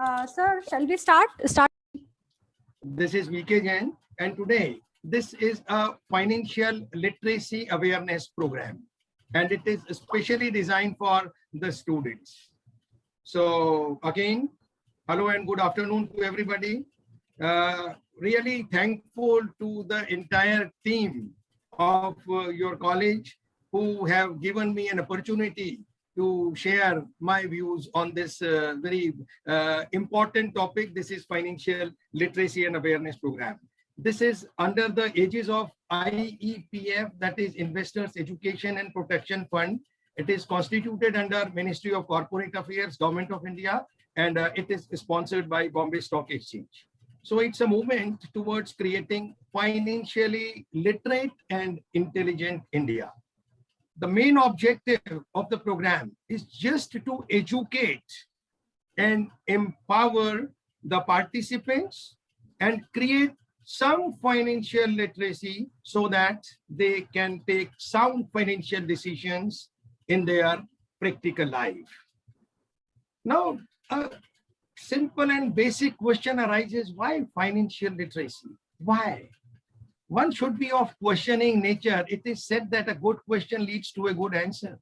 Sir, shall we start? This is VK Jain, and today this is a financial literacy awareness program, and it is specially designed for the students. So again, hello and good afternoon to everybody. Really thankful to the entire team of your college who have given me an opportunity to share my views on this very important topic. This is financial literacy and awareness program. This is under the aegis of IEPF, that is Investors Education and Protection Fund. It is constituted under Ministry of Corporate Affairs, Government of India, and it is sponsored by Bombay Stock Exchange. So it's a movement towards creating financially literate and intelligent India. The main objective of the program is just to educate and empower the participants and create some financial literacy so that they can take sound financial decisions in their practical life. Now, a simple and basic question arises: why financial literacy? Why? One should be of questioning nature. It is said that a good question leads to a good answer.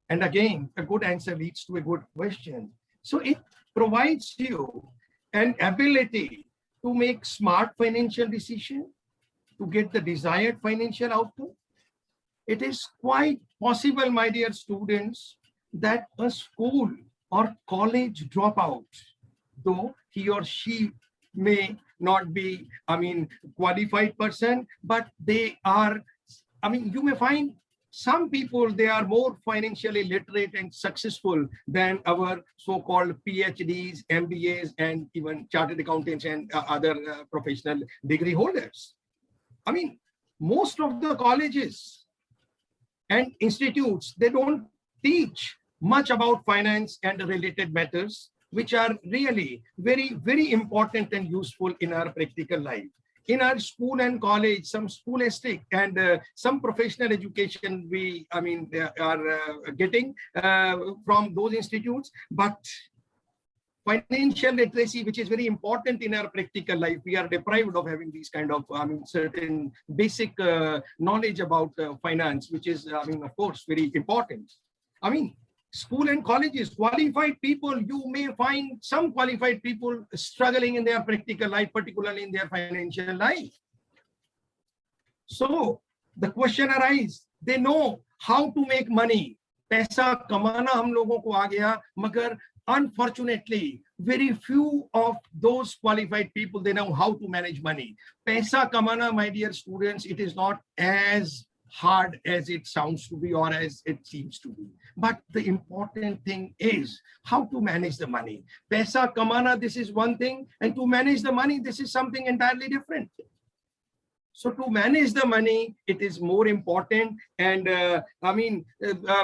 And again, a good answer leads to a good question. So it provides you an ability to make smart financial decisions, to get the desired financial outcome. It is quite possible, my dear students, that a school or college dropout, though he or she may not be, qualified person, but they are, you may find some people, they are more financially literate and successful than our so-called PhDs, MBAs, and even chartered accountants and other professional degree holders. Most of the colleges and institutes, they don't teach much about finance and related matters, which are really very, very important and useful in our practical life. In our school and college, some scholastic and some professional education we, are getting from those institutes, but financial literacy, which is very important in our practical life, we are deprived of having these kind of, certain basic knowledge about finance, which is, of course, very important. School and colleges, qualified people, you may find some qualified people struggling in their practical life, particularly in their financial life. So the question arises, they know how to make money. Paisa kamana hum logon ko aa gaya, magar unfortunately, very few of those qualified people, they know how to manage money. Paisa kamana, my dear students, it is not as hard as it sounds to be or as it seems to be. But the important thing is how to manage the money. Paisa kamana, this is one thing, and to manage the money, this is something entirely different. So to manage the money, it is more important. And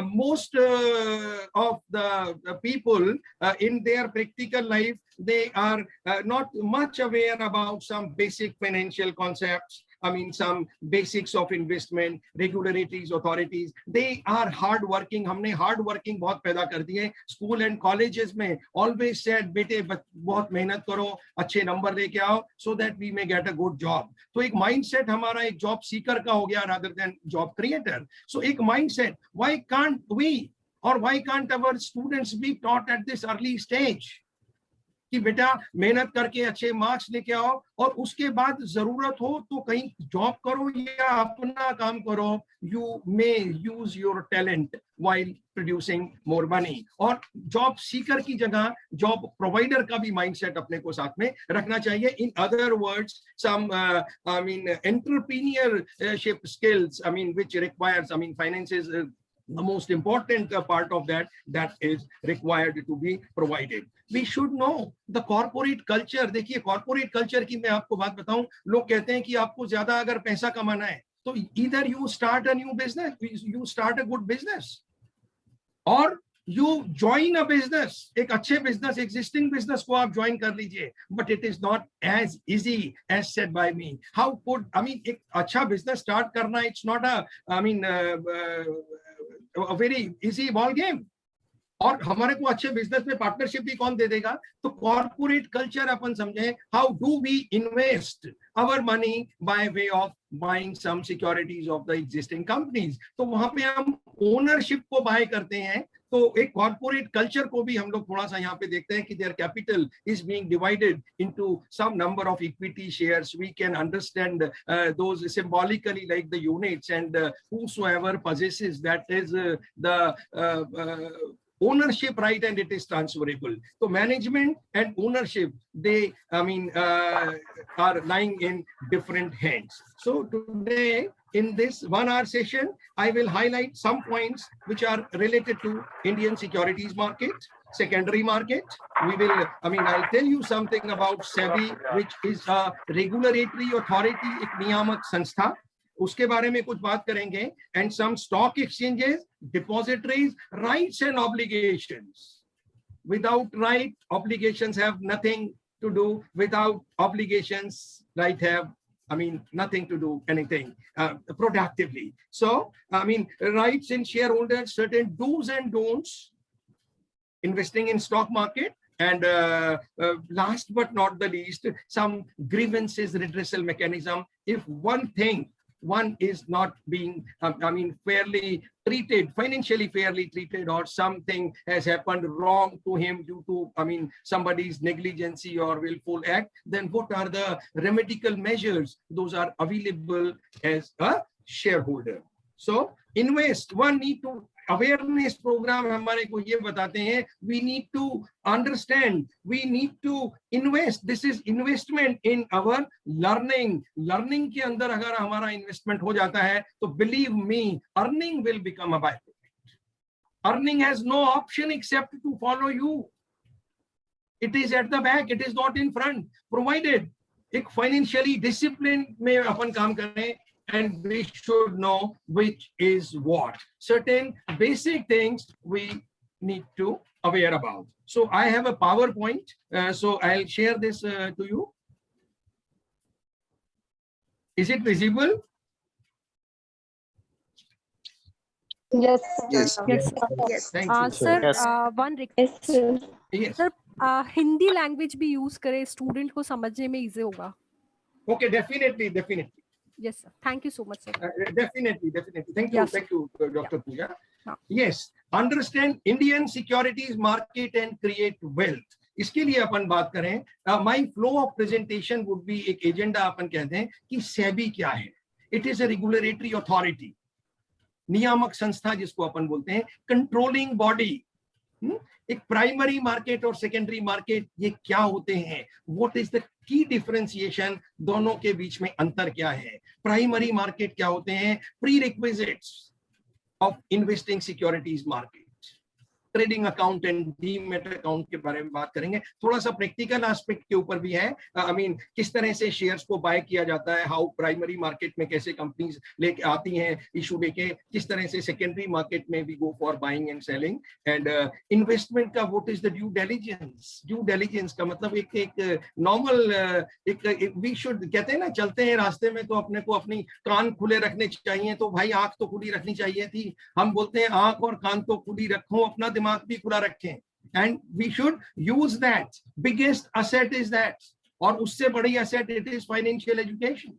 most of the people in their practical life, they are not much aware about some basic financial concepts. Some basics of investment, regularities, authorities. They are hardworking. हमने hardworking बहुत पैदा कर दिए. School and colleges में always said, बेटे बहुत मेहनत करो, अच्छे नंबर लेके आओ, so that we may get a good job. तो एक mindset हमारा एक job seeker का हो गया rather than job creator. So एक mindset. Why can't we or why can't our students be taught at this early stage? कि बेटा मेहनत करके अच्छे मार्क्स लेके आओ और उसके बाद जरूरत हो तो कहीं जॉब करो या अपना काम करो. You may use your talent while producing more money. और जॉब सीकर की जगह जॉब प्रोवाइडर का भी माइंडसेट अपने को साथ में रखना चाहिए. In other words, some entrepreneurship skills, which requires, finance is the most important part of that is required to be provided. We should know the corporate culture. देखिए corporate culture की मैं आपको बात बताऊं, लोग कहते हैं कि आपको ज्यादा अगर पैसा कमाना है तो either you start a new business, you start a good business, or you join a business. एक अच्छे business, existing business को आप join कर लीजिए. But it is not as easy as said by me. How could, एक अच्छा business start करना, it's not a very easy ball game. और हमारे को अच्छे बिजनेस में पार्टनरशिप भी कौन दे देगा? तो कॉर्पोरेट कल्चर अपन समझें, how do we invest our money by way of buying some securities of the existing companies. तो वहां पे हम ओनरशिप को बाय करते हैं. तो एक कॉर्पोरेट कल्चर को भी हम लोग थोड़ा सा यहाँ पे देखते हैं कि their capital is being divided into some number of equity shares. We can understand those symbolically like the units and whosoever possesses that is the ownership right, and it is transferable. So management and ownership, they are lying in different hands. So today in this 1 hour session, I will highlight some points which are related to Indian securities market, secondary market. I'll tell you something about SEBI, which is a regulatory authority, एक नियामक संस्था, उसके बारे में कुछ बात करेंगे. And some stock exchanges, depositories, rights and obligations. Without right, obligations have nothing to do. Without obligations, nothing to do anything productively. So, rights in shareholders, certain do's and don'ts, investing in stock market, and last but not the least, some grievances redressal mechanism. If one is not being fairly treated, financially fairly treated, or something has happened wrong to him due to somebody's negligence or willful act, then what are the remedial measures? Those are available as a shareholder. So invest, one need to awareness program हमारे को ये बताते हैं, we need to understand, we need to invest. This is investment in our learning. Learning के अंदर अगर हमारा investment हो जाता है तो believe me, earning will become a by product. Earning has no option except to follow you. It is at the back, it is not in front. Provided एक financially discipline में अपन काम करें, and we should know which is what. Certain basic things we need to aware about. So I have a PowerPoint, so I'll share this to you. Is it visible? Yes. Yes. Yes. Yes. Thank you. Sir, Yes. one request. Yes. Sir, Hindi language भी use करें, student को समझने में easy होगा. Okay, definitely. Yes, sir. Thank you so much, sir. Definitely. Thank you, Yes, thank you, Dr. Pooja. Yeah. Yes, understand Indian securities market and create wealth. इसके लिए अपन बात करें, my flow of presentation would be एक agenda अपन कहते हैं कि सेबी क्या है. It is a regulatory authority, नियामक संस्था जिसको अपन बोलते हैं, कंट्रोलिंग बॉडी. एक प्राइमरी मार्केट और सेकेंडरी मार्केट, ये क्या होते हैं? What is the key differentiation? दोनों के बीच में अंतर क्या है? प्राइमरी मार्केट क्या होते हैं? Pre requisites of investing securities market, trading account and demat account के बारे में बात करेंगे. थोड़ा सा प्रैक्टिकल एस्पेक्ट के ऊपर भी है. किस तरह से शेयर्स को बाय किया जाता है, हाउ प्राइमरी मार्केट में कैसे कंपनीज लेके आती हैं इशू लेके, किस तरह से सेकेंडरी मार्केट में भी go for buying and selling. And investment का what is the due diligence. Due diligence का मतलब एक नॉर्मल एक वी शुड, कहते हैं ना, चलते हैं रास्ते में तो अपने को अपनी कान खुले रखने चाहिए. तो भाई आंख तो खुली रखनी चाहिए थी. हम बोलते हैं आंख और कान तो खुली रखो, अपना दिमाग भी खुला रखें. And we should use that. Biggest asset is that, और उससे बड़ी asset it is financial education.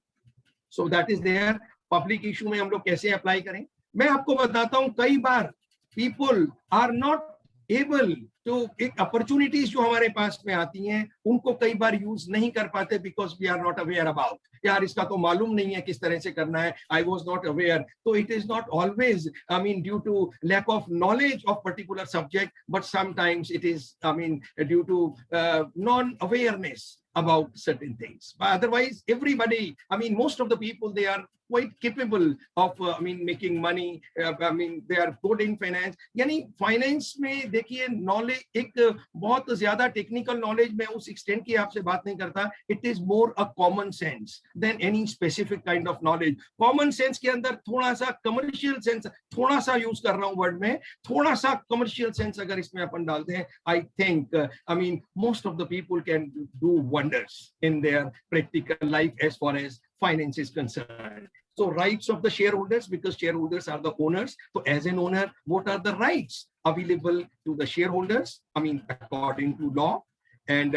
So that is there. Public issue में हम लोग कैसे अप्लाई करें, मैं आपको बताता हूं. कई बार people are not able to, एक अपॉर्चुनिटीज जो हमारे पास में आती हैं उनको कई बार यूज नहीं कर पाते because we are not aware about. यार इसका तो मालूम नहीं है किस तरह से करना है, आई वॉज नॉट अवेयर. तो it is not always due to lack of knowledge of particular subject, but sometimes it is due to non awareness about certain things. But otherwise, everybody, most of the people, they are quite capable of making money. They are good in finance. यानी finance में देखिए knowledge, एक बहुत ज्यादा technical knowledge में उस extent की आपसे बात नहीं करता. It is more a common sense than any specific kind of knowledge. Common sense के अंदर थोड़ा सा कमर्शियल सेंस, थोड़ा सा यूज कर रहा हूं वर्ड में, थोड़ा सा कमर्शियल सेंस अगर इसमें अपन डालते हैं, I think most of the people can do wonders in their practical life as far as finance is concerned. So rights of the shareholders, because shareholders are the owners. So as an owner, what are the rights available to the shareholders? I mean, according to law. And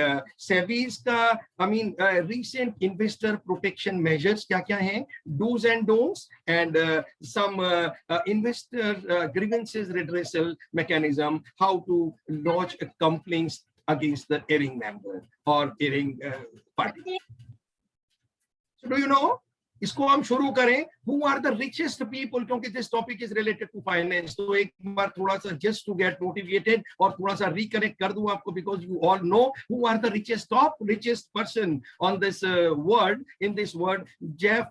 SEBI's का, I mean, recent investor protection measures क्या हैं, do's and don'ts, and some investor grievances redressal mechanism, how to lodge complaints against the erring member or erring party. So do you know? इसको हम शुरू करें. Who are the richest people? क्योंकि this topic is related to finance. तो एक बार थोड़ा सा just to get motivated और थोड़ा सा reconnect कर दूं आपको, because you all know who are the top richest person on this world. In this world, Jeff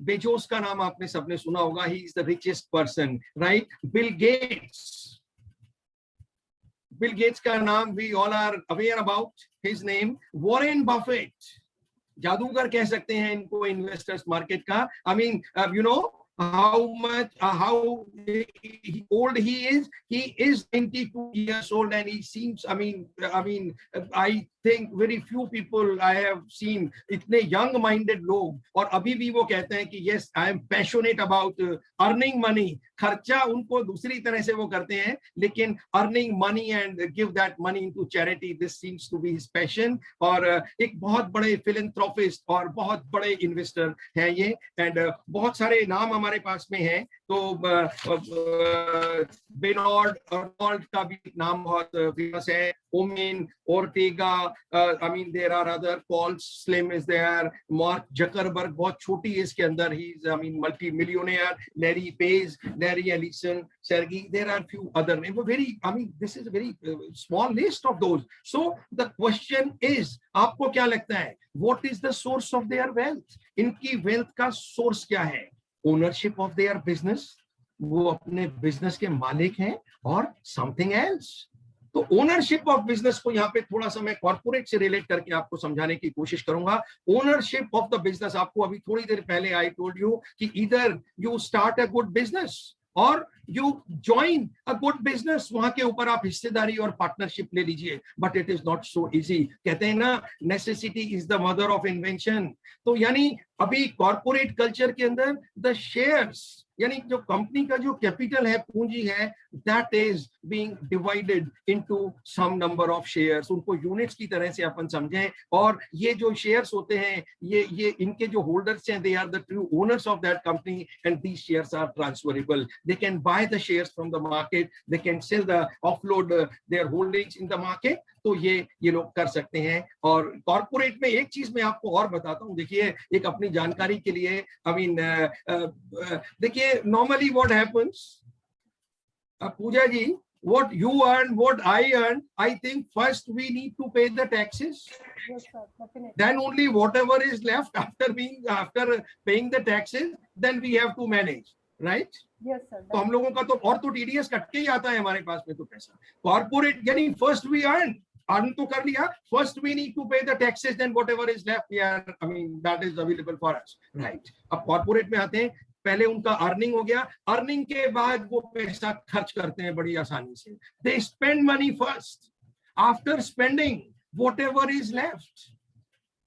Bezos का नाम आपने सबने सुना होगा. He is the richest person, right? Bill Gates. Bill Gates का नाम we all are aware about his name. Warren Buffett. जादूगर कह सकते हैं इनको इन्वेस्टर्स मार्केट का. I mean, you know how much, how old he is. He is 92 years old, and he seems, I mean, I think very few people I have seen इतने young minded लोग, और अभी भी वो कहते हैं कि yes, I am passionate about earning money. खर्चा उनको दूसरी तरह से वो करते हैं, लेकिन earning money and give that money into charity, this seems to be his passion. और एक बहुत बड़े philanthropist और बहुत बड़े investor हैं ये, and बहुत सारे नाम हमारे पास में हैं. तो बेनॉर्ड अर्नोल्ड का भी नाम बहुत फेमस है. ओमेन Ortega, I mean there are other. Paul Slim is there. Mark Zuckerberg बहुत छोटी एज के अंदर, he is, I mean, multi-millionaire. Larry Page, Larry Ellison, Sergey. There are few other names. Very, I mean, this is a very small list of those. So the question is, आपको क्या लगता है? What is the source of their wealth? इनकी wealth का source क्या है? Ownership of their business, वो अपने business के मालिक हैं, और something else. तो ओनरशिप ऑफ बिजनेस को यहाँ पे थोड़ा सा मैं कॉर्पोरेट से रिलेट करके आपको समझाने की कोशिश करूंगा. ओनरशिप ऑफ द बिजनेस, आपको अभी थोड़ी देर पहले आई टोल्ड यू कि इधर you start a good business और you join a good business, वहां के ऊपर आप हिस्सेदारी और पार्टनरशिप ले लीजिए. But it is not so easy. कहते हैं ना, necessity is the mother of invention. तो यानी अभी कॉर्पोरेट कल्चर के अंदर द शेयर्स, यानी जो कंपनी का जो कैपिटल है, पूंजी है, that is being divided into some number of shares. उनको यूनिट्स की तरह से अपन समझें, और ये जो शेयर्स होते हैं, ये इनके जो होल्डर्स हैं, they are the true owners of that company, and these shares are transferable. They can buy the shares from the market, they can sell the offload their holdings in the market. तो ये लोग कर सकते हैं. और corporate में एक चीज मैं आपको और बताता हूं, देखिए, एक अपनी जानकारी के लिए. आई मीन, देखिए, normally what happens, Pooja ji, what you earn, what I earn, I think first we need to pay the taxes. Yes, sir, definitely. Then only whatever is left after paying the taxes, then we have to manage, right? Yes, sir. तो हम लोगों का तो और तो TDS cut के ही आता है हमारे पास में तो पैसा. कॉर्पोरेट यानी first we earn तो कर लिया, first we need to pay the taxes, then whatever is left, I mean, that is available for us, right? अब कॉर्पोरेट में आते हैं, पहले उनका अर्निंग हो गया, अर्निंग के बाद वो पैसा खर्च करते हैं बड़ी आसानी से. They spend money first, after spending whatever is left,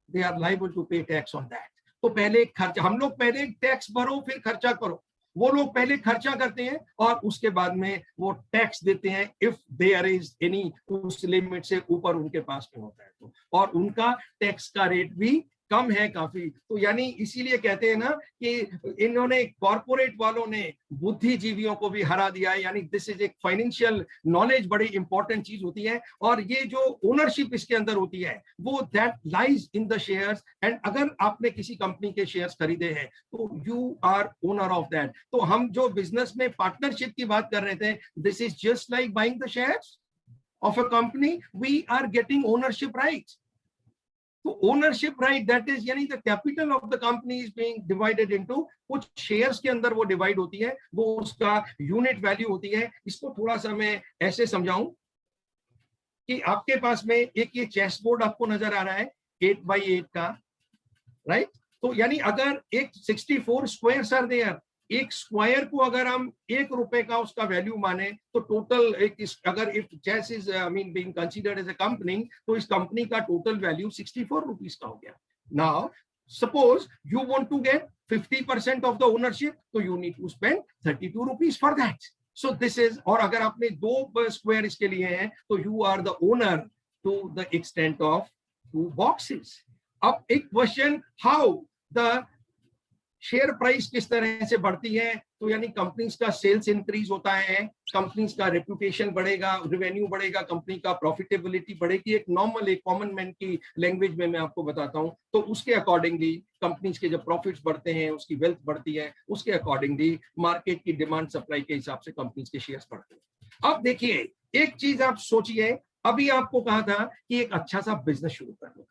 they are liable to pay tax on that. तो पहले खर्चा, हम लोग पहले टैक्स भरो फिर खर्चा करो, वो लोग पहले खर्चा करते हैं और उसके बाद में वो टैक्स देते हैं, इफ देयर इज एनी, उस लिमिट से ऊपर उनके पास में होता है तो. और उनका टैक्स का रेट भी कम है काफी. तो यानी इसीलिए कहते हैं ना कि इन्होंने, कॉर्पोरेट वालों ने बुद्धिजीवियों को भी हरा दिया है. यानी दिस इज एक फाइनेंशियल नॉलेज, बड़ी इंपॉर्टेंट चीज होती है. और ये जो ओनरशिप इसके अंदर होती है, वो that lies in the shares. And अगर आपने किसी कंपनी के शेयर्स खरीदे हैं तो you are owner of that. तो हम जो बिजनेस में पार्टनरशिप की बात कर रहे थे, this is just like buying the shares of a company. We are getting ownership right. तो ओनरशिप राइट, दैट इज, यानी the capital of the company is being divided into, कुछ शेयर्स के अंदर वो डिवाइड होती है, वो उसका यूनिट वैल्यू होती है. इसको थोड़ा सा मैं ऐसे समझाऊं कि आपके पास में एक ये चेस बोर्ड आपको नजर आ रहा है 8x8 का, राइट? तो यानी अगर एक 64 स्क्वायर्स आर देयर, एक स्क्वायर को अगर हम ₹1 का उसका वैल्यू माने तो टोटल अगर if chess is, I mean, being considered as a company, तो इस कंपनी का टोटल वैल्यू ₹64 का हो गया. Now Suppose you want to get 50% of the ownership, so you need to spend 32 rupees for that. So this is, और अगर आपने 2 square इसके लिए हैं, तो you are the owner to the extent of 2 boxes. अब एक question, how the share price किस तरह से बढ़ती है, तो यानी कंपनीज का सेल्स इंक्रीज होता है, कंपनीज का रेपुटेशन बढ़ेगा, रेवेन्यू बढ़ेगा, कंपनी का प्रॉफिटेबिलिटी बढ़ेगी। एक नॉर्मल, एक कॉमन मैन की लैंग्वेज में मैं आपको बताता हूं, तो उसके अकॉर्डिंगली कंपनीज के जब प्रॉफिट्स बढ़ते हैं, उसकी वेल्थ बढ़ती है, उसके अकॉर्डिंगली मार्केट की डिमांड सप्लाई के हिसाब से कंपनीज के शेयर्स बढ़ते हैं। अब देखिए, एक चीज आप सोचिए, अभी आपको कहा था कि एक अच्छा सा बिजनेस शुरू कर लो।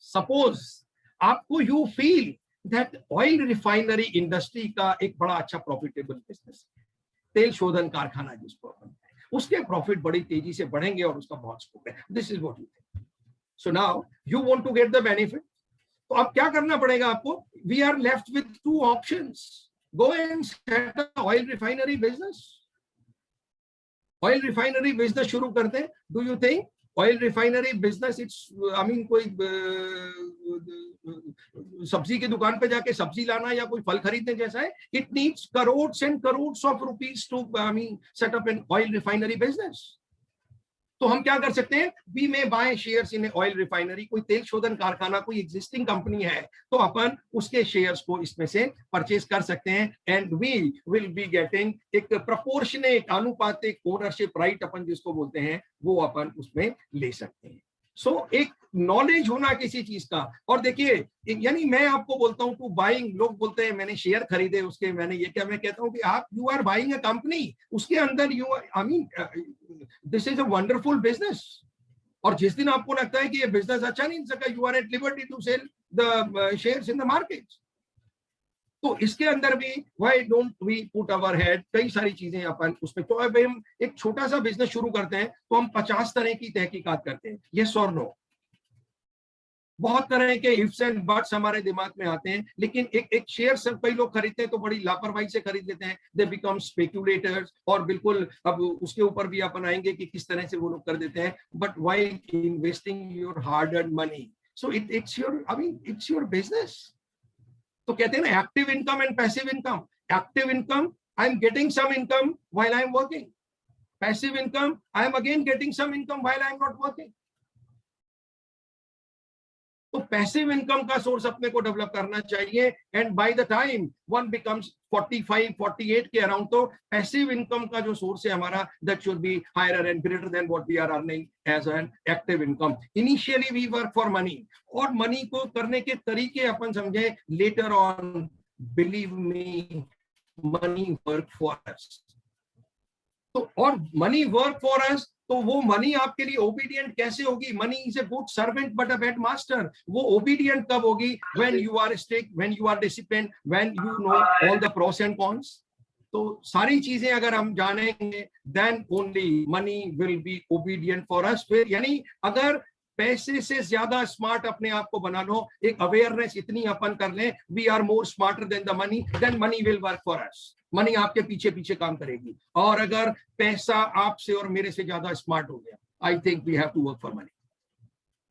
सपोज आपको you feel that oil refinery industry का एक बड़ा अच्छा प्रॉफिटेबल बिजनेस, तेल शोधन कारखाना जिसको अपन कहते हैं, उसके प्रॉफिट बड़ी तेजी से बढ़ेंगे और उसका बहुत स्कोप है। This is what you think. So now you want to get the benefit, तो अब क्या करना पड़ेगा आपको? We are left with 2 options. Go and set a oil refinery business. Oil refinery business शुरू करते हैं। Do you think oil refinery business it's, I mean, कोई सब्जी की दुकान पे जाके सब्जी लाना या कोई फल खरीदने जैसा है? It needs crores and crores of rupees to, I mean, set up an oil refinery business. तो हम क्या कर सकते हैं? We may buy shares in oil refinery. कोई तेल शोधन कारखाना, कोई एग्जिस्टिंग कंपनी है, तो अपन उसके शेयर्स को इसमें से परचेज कर सकते हैं, and we will be getting एक प्रोपोर्शनेट, आनुपातिक ओनरशिप राइट अपन जिसको बोलते हैं, वो अपन उसमें ले सकते हैं। सो एक नॉलेज होना किसी चीज का। और देखिए, यानी मैं आपको बोलता हूं टू बाइंग, लोग बोलते हैं मैंने शेयर खरीदे उसके, मैंने ये क्या, मैं कहता हूं कि आप, you are buying a company, उसके अंदर you, I mean, this is a wonderful business. और जिस दिन आपको लगता है कि ये बिजनेस अच्छा नहीं सका, you are at liberty to sell the shares in the market. तो इसके अंदर भी why don't we put our head, कई सारी चीजें अपन उसमें। तो अब हम एक छोटा सा बिजनेस शुरू करते हैं, तो हम 50 तरह की तहकीकात करते हैं, यस और नो। बहुत तरह के इफ्स एंड बट्स हमारे दिमाग में आते हैं, लेकिन एक शेयर सब कई लोग खरीदते हैं तो बड़ी लापरवाही से खरीद लेते हैं, दे बिकम स्पेक्यूलेटर्स। और बिल्कुल, अब उसके ऊपर भी अपन आएंगे कि किस तरह से वो लोग कर देते हैं। But why investing your hard earned money, so it's your, I mean, it's your business. तो कहते हैं ना, active income and passive income. Active income, I am getting some income while I am working. Passive income, I am again getting some income while I am not working. तो passive income का source अपने को develop करना चाहिए, and by the time one becomes 45, 48 के around, तो passive income का जो सोर्स है हमारा, that should be higher and greater than what we are earning as an active income. Initially we work for money, और money को करने के तरीके अपन समझे, later on believe me, money work for us. तो और मनी वर्क फॉर अस, तो वो मनी आपके लिए ओबीडियंट कैसे होगी? Money is a good servant but a bad master. वो ओबीडियंट कब होगी? When you are strict, when you are discipline, when you know all the pros and cons. तो सारी चीजें अगर हम जानेंगे, then only money will be obedient for us. फिर यानी अगर पैसे से ज्यादा स्मार्ट अपने आप को बना लो, एक अवेयरनेस इतनी अपन कर लें, we are more smarter than the money, then money will work for us. Money आपके पीछे पीछे काम करेगी। और अगर पैसा आपसे और मेरे से ज्यादा स्मार्ट हो गया, I think we have to work for money.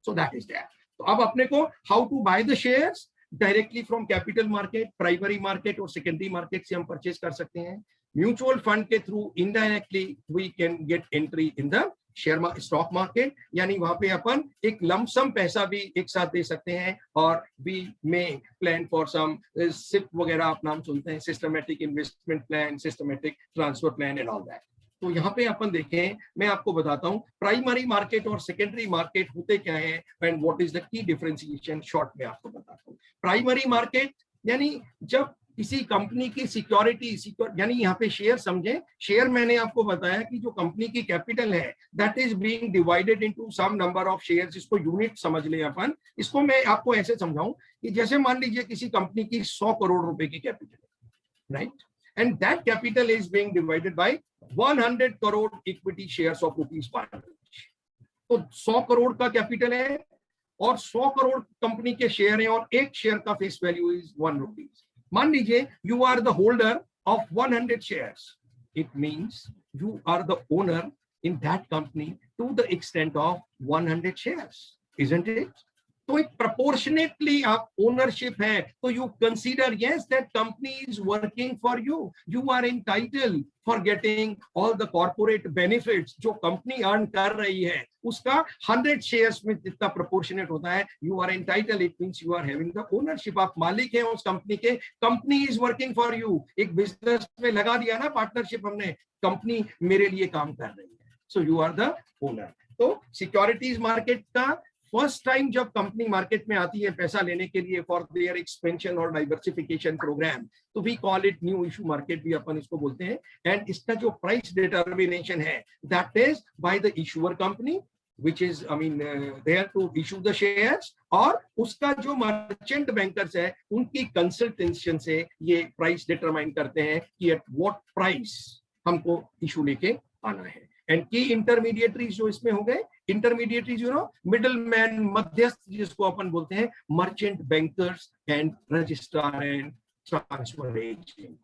So that is that. तो अब अपने को how to buy the shares, directly from capital market, primary market और सेकेंडरी मार्केट से हम परचेज कर सकते हैं। म्यूचुअल फंड के through indirectly we can get entry in the share stock market, यानी वहां पे अपन एक लमसम पैसा भी एक साथ दे सकते हैं, और we may plan for some SIP वगैरह आप नाम सुनते हैं, systematic investment plan, systematic transfer plan and all that. तो यहाँ पे अपन देखें, मैं आपको बताता हूँ प्राइमरी मार्केट और सेकेंडरी मार्केट होते क्या है, and what is the key differentiation, short में आपको बताता हूँ। प्राइमरी मार्केट यानी जब किसी कंपनी की सिक्योरिटी, यानी यहाँ पे शेयर समझे, शेयर मैंने आपको बताया कि जो कंपनी की कैपिटल है, that is being divided into some number of shares. इसको यूनिट समझ ले अपन। इसको मैं आपको ऐसे समझाऊं कि जैसे मान लीजिए किसी कंपनी की 100 करोड़ रुपए की कैपिटल है, right, and that capital is being divided by 100 crore equity shares of rupees 5। तो 100 करोड़ का कैपिटल है और 100 करोड़ कंपनी के शेयर हैं, और एक शेयर का फेस वैल्यू इज 1 रुपीज। मान लीजिए you are the holder of 100 shares, it means you are the owner in that company to the extent of 100 shares, isn't it? तो एक प्रोपोर्शनेटली आप ओनरशिप है, तो you consider yes that company is working for you, you are entitled for getting all the corporate benefits जो company earn कर रही है, उसका 100 शेयर्स में जितना प्रोपोर्शनेट होता है, you are entitled, it means you are having the ownership, आप मालिक हैं उस कंपनी के, company is working for you. एक बिजनेस में लगा दिया ना पार्टनरशिप हमने, कंपनी मेरे लिए काम कर रही है, so you are the owner. तो सिक्योरिटीज मार्केट का फर्स्ट टाइम जब कंपनी मार्केट में आती है पैसा लेने के लिए फॉर देयर एक्सपेंशन और डाइवर्सिफिकेशन प्रोग्राम, तो we call it new issue market भी अपन इसको बोलते हैं। एंड इसका जो प्राइस डिटर्मिनेशन है that is by the issuer company which is there to issue the shares, और उसका जो मर्चेंट बैंकर्स है उनकी कंसल्टेशन से ये प्राइस डिटरमाइन करते हैं कि एट व्हाट प्राइस हमको इशू लेके आना है। एंड की इंटरमीडिएटरीज जो इसमें हो गए, इंटरमीडिएटरीज मिडल मैन, मध्यस्थ जिसको अपन बोलते हैं, merchant bankers and registrar and transfer agent.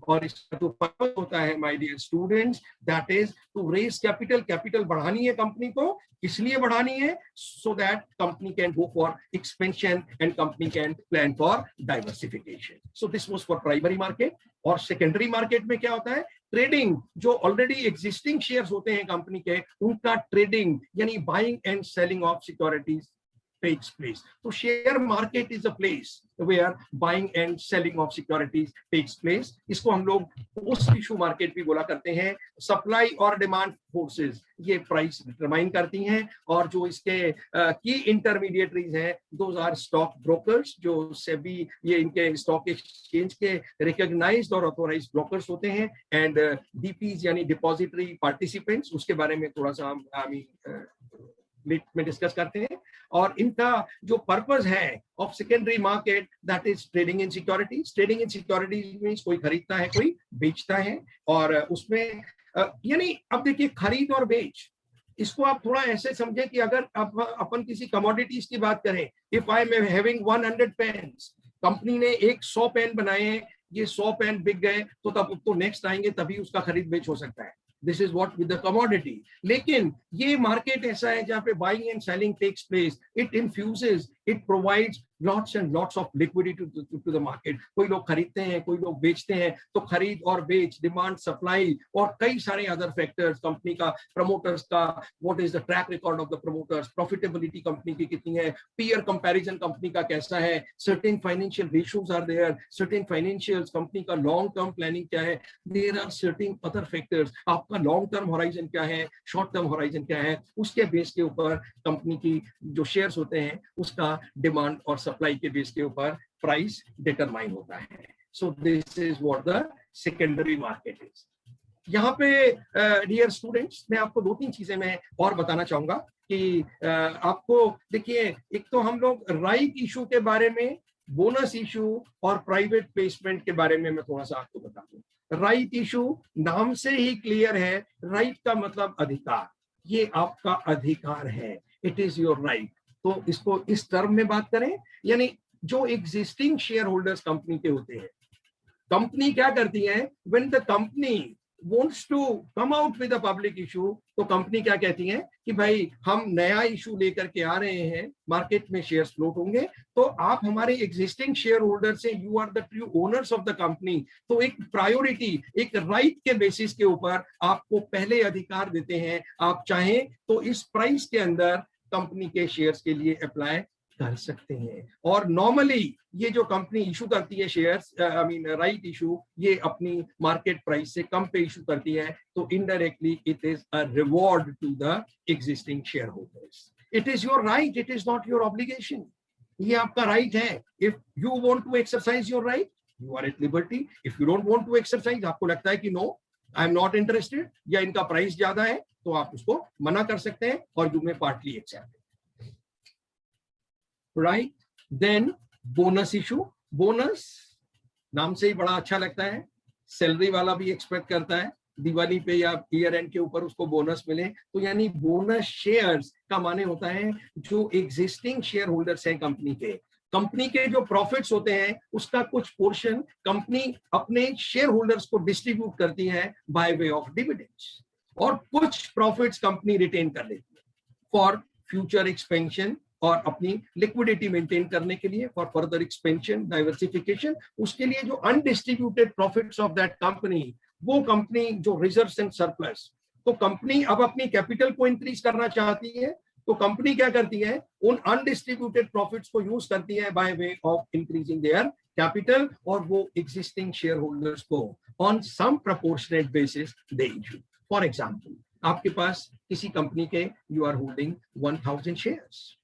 और इसका जो पर्पस होता है my dear students, that is to raise capital, capital बढ़ानी है कंपनी को, इसलिए बढ़ानी है so that company can go for expansion and company can plan for diversification. So this was for primary market. और सेकेंडरी मार्केट में क्या होता है, ट्रेडिंग, जो ऑलरेडी एग्जिस्टिंग शेयर्स होते हैं कंपनी के, उनका ट्रेडिंग यानी buying and selling of securities takes place. So share market is a place where buying and selling of securities takes place. इसको हम लोग पोस्ट इशू मार्केट भी बोला करते हैं। सप्लाई और डिमांड फोर्सेस ये प्राइस डिटरमाइन करती हैं, और जो इसके की इंटरमीडिएटरीज हैं दोज आर स्टॉक ब्रोकर्स, जो सेबी ये इनके स्टॉक एक्सचेंज के रिकॉग्नाइज्ड और ऑथोराइज्ड ब्रोकर्स होते हैं। एंड डीपीज यानी डिपॉजिटरी पार्टिसिपेंट्स, उसके बारे में थोड़ा सा हम में डिस्कस करते हैं। और इनका जो पर्पस है of secondary market that is trading in securities. Trading in securities means कोई खरीदता है कोई बेचता है, और उसमें यानी अब देखिए खरीद और बेच, इसको आप थोड़ा ऐसे समझें कि अगर अपन किसी कमोडिटीज की बात करें, if I am having 100 pens, company ने 100 पेन बनाए हैं, ये 100 पेन बिक गए तो तब तो नेक्स्ट आएंगे तभी उसका खरीद बेच हो सकता है। This is what with the commodity. लेकिन ये मार्केट ऐसा है जहाँ पे buying and selling takes place. It infuses, it provides lots and lots of liquidity to the market. कोई लोग खरीदते हैं, कोई लोग बेचते हैं, तो खरीद और बेच, डिमांड, सप्लाई और कई सारे अदर फैक्टर्स, कंपनी का, प्रमोटर्स का, what is the track record of the promoters, profitability company की कितनी है, peer comparison कंपनी का कैसा है, certain financial ratios are there, certain financials, company का long term planning क्या है, there are certain other factors, आपका long term horizon क्या है, short term horizon क्या है, उसके बेस के ऊपर कंपनी की जो शेयर्स होते हैं उसका डिमांड और सप्लाई के बेस के ऊपर प्राइस डिटरमाइन होता है। So this is what the secondary market is. यहाँ पे डियर स्टूडेंट्स, मैं आपको 2-3 चीजें मैं और बताना चाहूंगा कि आपको देखिए, एक तो हम लोग राइट इशू के बारे में, बोनस इशू और प्राइवेट प्लेसमेंट के बारे में मैं थोड़ा सा आपको बता दूं। राइट इशू नाम से ही क्लियर है, राइट का मतलब अधिकार, ये आपका अधिकार है, इट इज योर राइट। तो इसको इस टर्म में बात करें, यानी जो एग्जिस्टिंग शेयर होल्डर्स कंपनी के होते हैं, कंपनी क्या करती है, when the company wants to come out with a public issue, तो कंपनी क्या कहती है कि भाई हम नया इशू लेकर के आ रहे हैं, मार्केट में शेयर्स फ्लोट होंगे, तो आप हमारे एग्जिस्टिंग शेयर होल्डर से, you are the true owners of the company, तो एक प्रायोरिटी, एक राइट के बेसिस के ऊपर आपको पहले अधिकार देते हैं, आप चाहें तो इस प्राइस के अंदर कंपनी के शेयर्स के लिए अप्लाई कर सकते हैं। और नॉर्मली ये जो कंपनी इशू करती है शेयर्स, राइट इशू, ये अपनी मार्केट प्राइस से कम पे इशू करती है, तो indirectly it is a reward to the existing share holders. It is your right, it is not your obligation. ये आपका राइट है। If you want to exercise your right, you are at liberty. If you don't want to exercise, आपको लगता है कि no I am not interested या इनका price ज्यादा है, तो आप उसको मना कर सकते हैं और you may partly accept. Right, then bonus issue. Bonus नाम से ही बड़ा अच्छा लगता है, सैलरी वाला भी एक्सपेक्ट करता है दिवाली पे या ईयर एंड के ऊपर उसको बोनस मिले, तो यानी बोनस शेयर्स का माने होता है जो एग्जिस्टिंग शेयर होल्डर्स हैं कंपनी के, कंपनी के जो प्रॉफिट्स होते हैं उसका कुछ पोर्शन कंपनी अपने शेयर होल्डर्स को डिस्ट्रीब्यूट करती है बाय वे ऑफ डिविडेंड्स, और कुछ प्रॉफिट्स कंपनी रिटेन कर लेती है फॉर फ्यूचर एक्सपेंशन और अपनी लिक्विडिटी मेंटेन करने के लिए फॉर फर्दर एक्सपेंशन डाइवर्सिफिकेशन, उसके लिए जो undistributed profits of that company, वो कंपनी जो रिजर्व्स एंड सरप्लस, तो कंपनी अब अपनी कैपिटल को इंक्रीज करना चाहती है, तो कंपनी क्या करती है, उन अनडिस्ट्रीब्यूटेड प्रॉफिट्स को यूज करती है by way of increasing their capital, और वो एग्जिस्टिंग शेयर होल्डर्स को ऑन सम प्रोपोर्शनेट बेसिस दे इशू। फॉर एग्जांपल, आपके पास किसी कंपनी के यू आर होल्डिंग 1000 शेयर्स,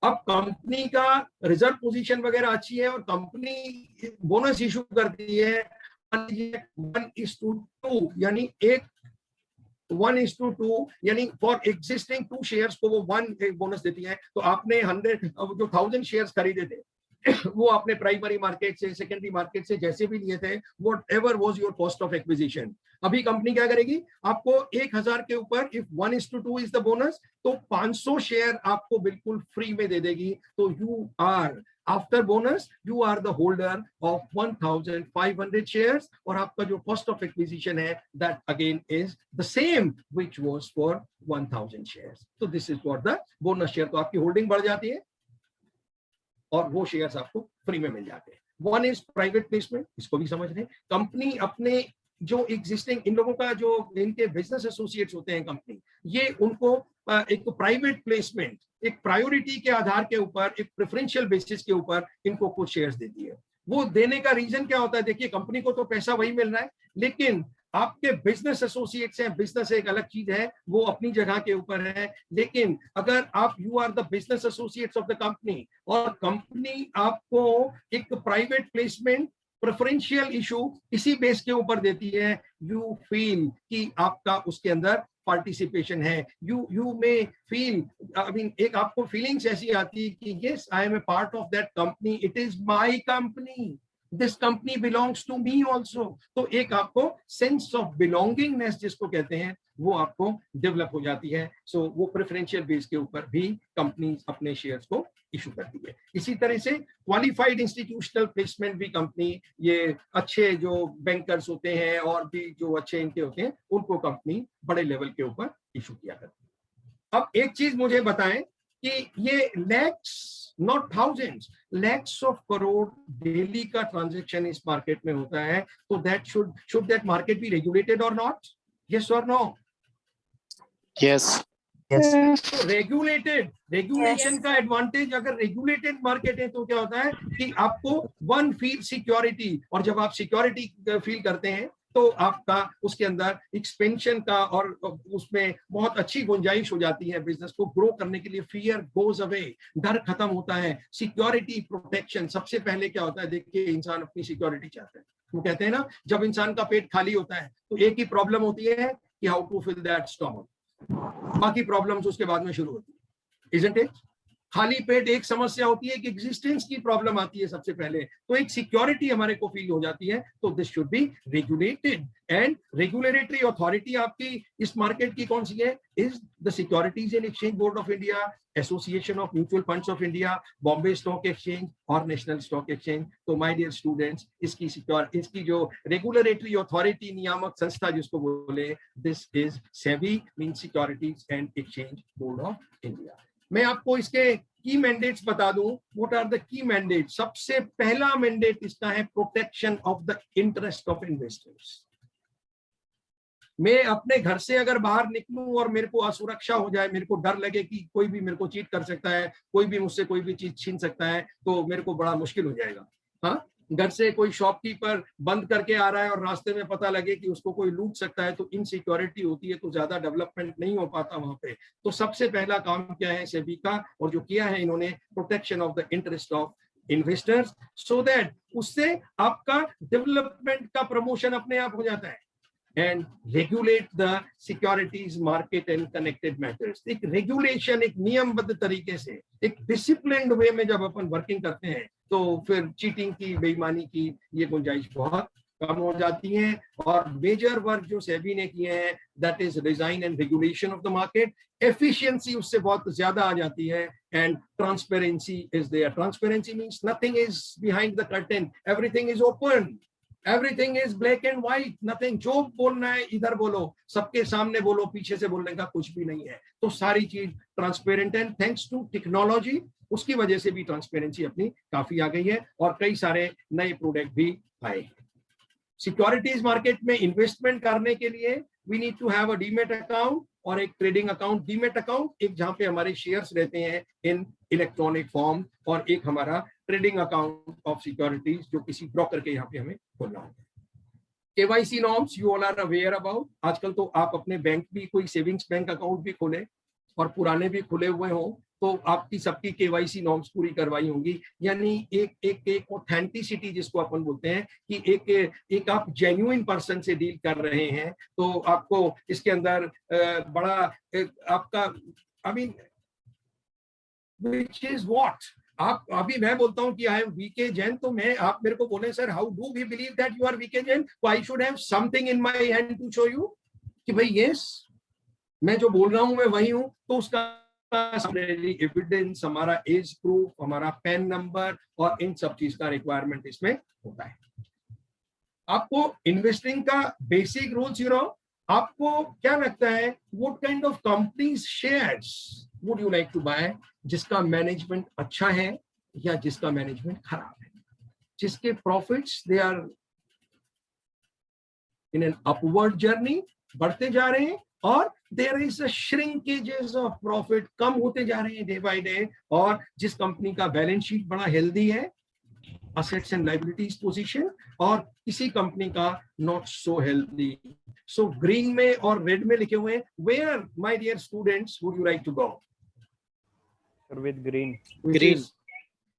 अब कंपनी का रिजर्व पोजीशन वगैरह अच्छी है और कंपनी बोनस इशू करती है 1:2, यानी 1:2, यानी फॉर एग्जिस्टिंग 2 शेयर्स को वो 1 बोनस देती है। तो आपने 1000 शेयर्स खरीदे थे, वो आपने प्राइमरी मार्केट से, सेकेंडरी मार्केट से, जैसे भी लिए थे, whatever was your cost of acquisition, अभी कंपनी क्या करेगी, आपको 1000 के ऊपर इफ 1:2 इज द बोनस, तो 500 शेयर आपको बिल्कुल फ्री में दे देगी। तो you are after bonus you are the holder of 1500 shares, और आपका जो कॉस्ट ऑफ एक्विजिशन है that again is the same which was for 1000 shares. तो this is for the bonus share. तो आपकी होल्डिंग बढ़ जाती है और वो शेयर्स आपको फ्री में मिल जाते हैं। वन इज प्राइवेट प्लेसमेंट, इसको भी समझ रहे हैं। कंपनी अपने जो एग्जिस्टिंग, इन लोगों का जो इनके बिजनेस एसोसिएट्स होते हैं कंपनी, ये उनको एक प्राइवेट प्लेसमेंट, एक प्रायोरिटी के आधार के ऊपर, एक प्रेफरेंशियल बेसिस के ऊपर इनको कुछ शेयर्स देती है। वो देने का रीजन क्या होता है, देखिए कंपनी को तो पैसा वही मिल रहा है, लेकिन आपके बिजनेस एसोसिएट्स हैं, बिजनेस एक अलग चीज है, वो अपनी जगह के ऊपर है, लेकिन अगर आप you are the business associates of the company और कंपनी आपको एक प्राइवेट प्लेसमेंट प्रेफरेंशियल इशू इसी बेस के ऊपर देती है, यू फील कि आपका उसके अंदर पार्टिसिपेशन है, you may feel, I mean एक आपको फीलिंग्स ऐसी आती है कि yes I am a part of that company, it is my company, this company belongs to me also. तो एक आपको सेंस ऑफ बिलोंगिंगनेस जिसको कहते हैं वो आपको डेवलप हो जाती है। सो वो प्रेफरेंशियल बेस के ऊपर भी कंपनी अपने शेयर्स को इशू करती है। इसी तरह से क्वालिफाइड इंस्टीट्यूशनल प्लेसमेंट भी कंपनी, ये अच्छे जो बैंकर्स होते हैं और भी जो अच्छे इनके होते हैं, उनको कंपनी बड़े लेवल के ऊपर इशू किया करती है। अब एक चीज मुझे बताएं कि ये lakhs not thousands, lakhs of crore daily का ट्रांजैक्शन इस मार्केट में होता है, तो that should that market be regulated और नॉट? यस और नो? यस। तो रेगुलेशन का एडवांटेज, अगर रेगुलेटेड मार्केट है तो क्या होता है कि आपको वन फील सिक्योरिटी, और जब आप सिक्योरिटी फील करते हैं तो आपका उसके अंदर एक्सपेंशन का और उसमें बहुत अच्छी गुंजाइश हो जाती है बिजनेस को ग्रो करने के लिए। फियर गोज अवे, डर खत्म होता है, सिक्योरिटी प्रोटेक्शन। सबसे पहले क्या होता है, देखिए इंसान अपनी सिक्योरिटी चाहता है। वो कहते हैं ना, जब इंसान का पेट खाली होता है तो एक ही प्रॉब्लम होती है कि how to fill that stomach, बाकी प्रॉब्लम्स उसके बाद में शुरू होती है, इजंट इट? खाली पेट एक समस्या होती है कि एग्जिस्टेंस की प्रॉब्लम आती है सबसे पहले, तो एक सिक्योरिटी हमारे को फील हो जाती है। तो this should be regulated, and regulatory authority आपकी इस मार्केट की कौन सी है? Is the securities and exchange board of India, association of mutual funds of India, Bombay stock exchange और नेशनल स्टॉक एक्सचेंज। तो माय डियर स्टूडेंट्स, इसकी जो रेगुलेटरी अथॉरिटी, नियामक संस्था जिसको बोले, this is SEBI, mean securities and exchange board of India. मैं आपको इसके की मैंडेट्स बता दूं। What are the key mandate? सबसे पहला मैंडेट इसका है protection of the interest of investors. मैं अपने घर से अगर बाहर निकलूं और मेरे को असुरक्षा हो जाए, मेरे को डर लगे कि कोई भी मेरे को चीट कर सकता है, कोई भी मुझसे कोई भी चीज छीन सकता है, तो मेरे को बड़ा मुश्किल हो जाएगा। हाँ, घर से कोई शॉपकीपर बंद करके आ रहा है और रास्ते में पता लगे कि उसको कोई लूट सकता है, तो इनसिक्योरिटी होती है, तो ज्यादा डेवलपमेंट नहीं हो पाता वहां पे। तो सबसे पहला काम क्या है सेबी का, और जो किया है इन्होंने, protection of the interest of investors, so that उससे आपका डेवलपमेंट का प्रमोशन अपने आप हो जाता है। And regulate the securities market and connected matters. एक रेगुलेशन, एक नियमबद्ध तरीके से, एक डिसिप्लिन्ड वे में जब अपन वर्किंग करते हैं, तो फिर चीटिंग की, बेईमानी की ये गुंजाइश बहुत कम हो जाती है। और मेजर वर्क जो सेबी ने किए हैं, that is design and regulation of the market. Efficiency उससे बहुत ज्यादा आ जाती है, and transparency is there. Transparency means nothing is behind the curtain, everything is open. Everything is black and white, nothing, जो बोलना है इधर बोलो, सबके सामने बोलो, पीछे से बोलने का कुछ भी नहीं है। तो सारी चीज ट्रांसपेरेंट है, थैंक्स टू टेक्नोलॉजी, उसकी वजह से भी ट्रांसपेरेंसी अपनी काफी आ गई है और कई सारे नए प्रोडक्ट भी आए। सिक्योरिटीज मार्केट में इन्वेस्टमेंट करने के लिए we need to have a demat account और एक ट्रेडिंग अकाउंट। डीमेट अकाउंट एक जहां पे हमारे शेयर्स रहते हैं इन इलेक्ट्रॉनिक फॉर्म, और एक हमारा ट्रेडिंग अकाउंट ऑफ सिक्योरिटीज जो किसी ब्रोकर के यहाँ पे हमें खोलना होता है। KYC norms you all are aware about. आजकल तो आप अपने बैंक भी, कोई सेविंग्स बैंक अकाउंट भी खोले और पुराने भी खुले हुए हो, तो आपकी सबकी केवाईसी नॉर्म्स पूरी करवाई होंगी। यानी एक ऑथेंटिसिटी जिसको अपन बोलते हैं कि एक आप जेन्युइन पर्सन से डील कर रहे हैं, तो आपको इसके अंदर बड़ा आपका I mean which is what, आप अभी मैं बोलता हूं कि आई एम वीके जैन, तो मैं, आप मेरे को बोले sir how do we believe that you are VK Jain, तो I should have something in my hand to show you कि भाई यस मैं जो बोल रहा हूं मैं वही हूं। तो उसका एविडेंस, हमारा एज प्रूफ, हमारा पैन नंबर और इन सब चीज का रिक्वायरमेंट इसमें होता है। आपको इन्वेस्टिंग का बेसिक रूल्स, यू नो, आपको क्या लगता है what kind of companies shares would you like to buy, जिसका मैनेजमेंट अच्छा है या जिसका मैनेजमेंट खराब है, जिसके profits they are in an upward journey, बढ़ते जा रहे हैं, और there is a shrinkages of profit, कम होते जा रहे हैं डे बाय डे, और जिस कंपनी का बैलेंस शीट बड़ा हेल्दी है, assets and liabilities position, और किसी कंपनी का not so healthy. So green में और रेड में लिखे हुए हैं, where my dear students would you like to go? With green. Green.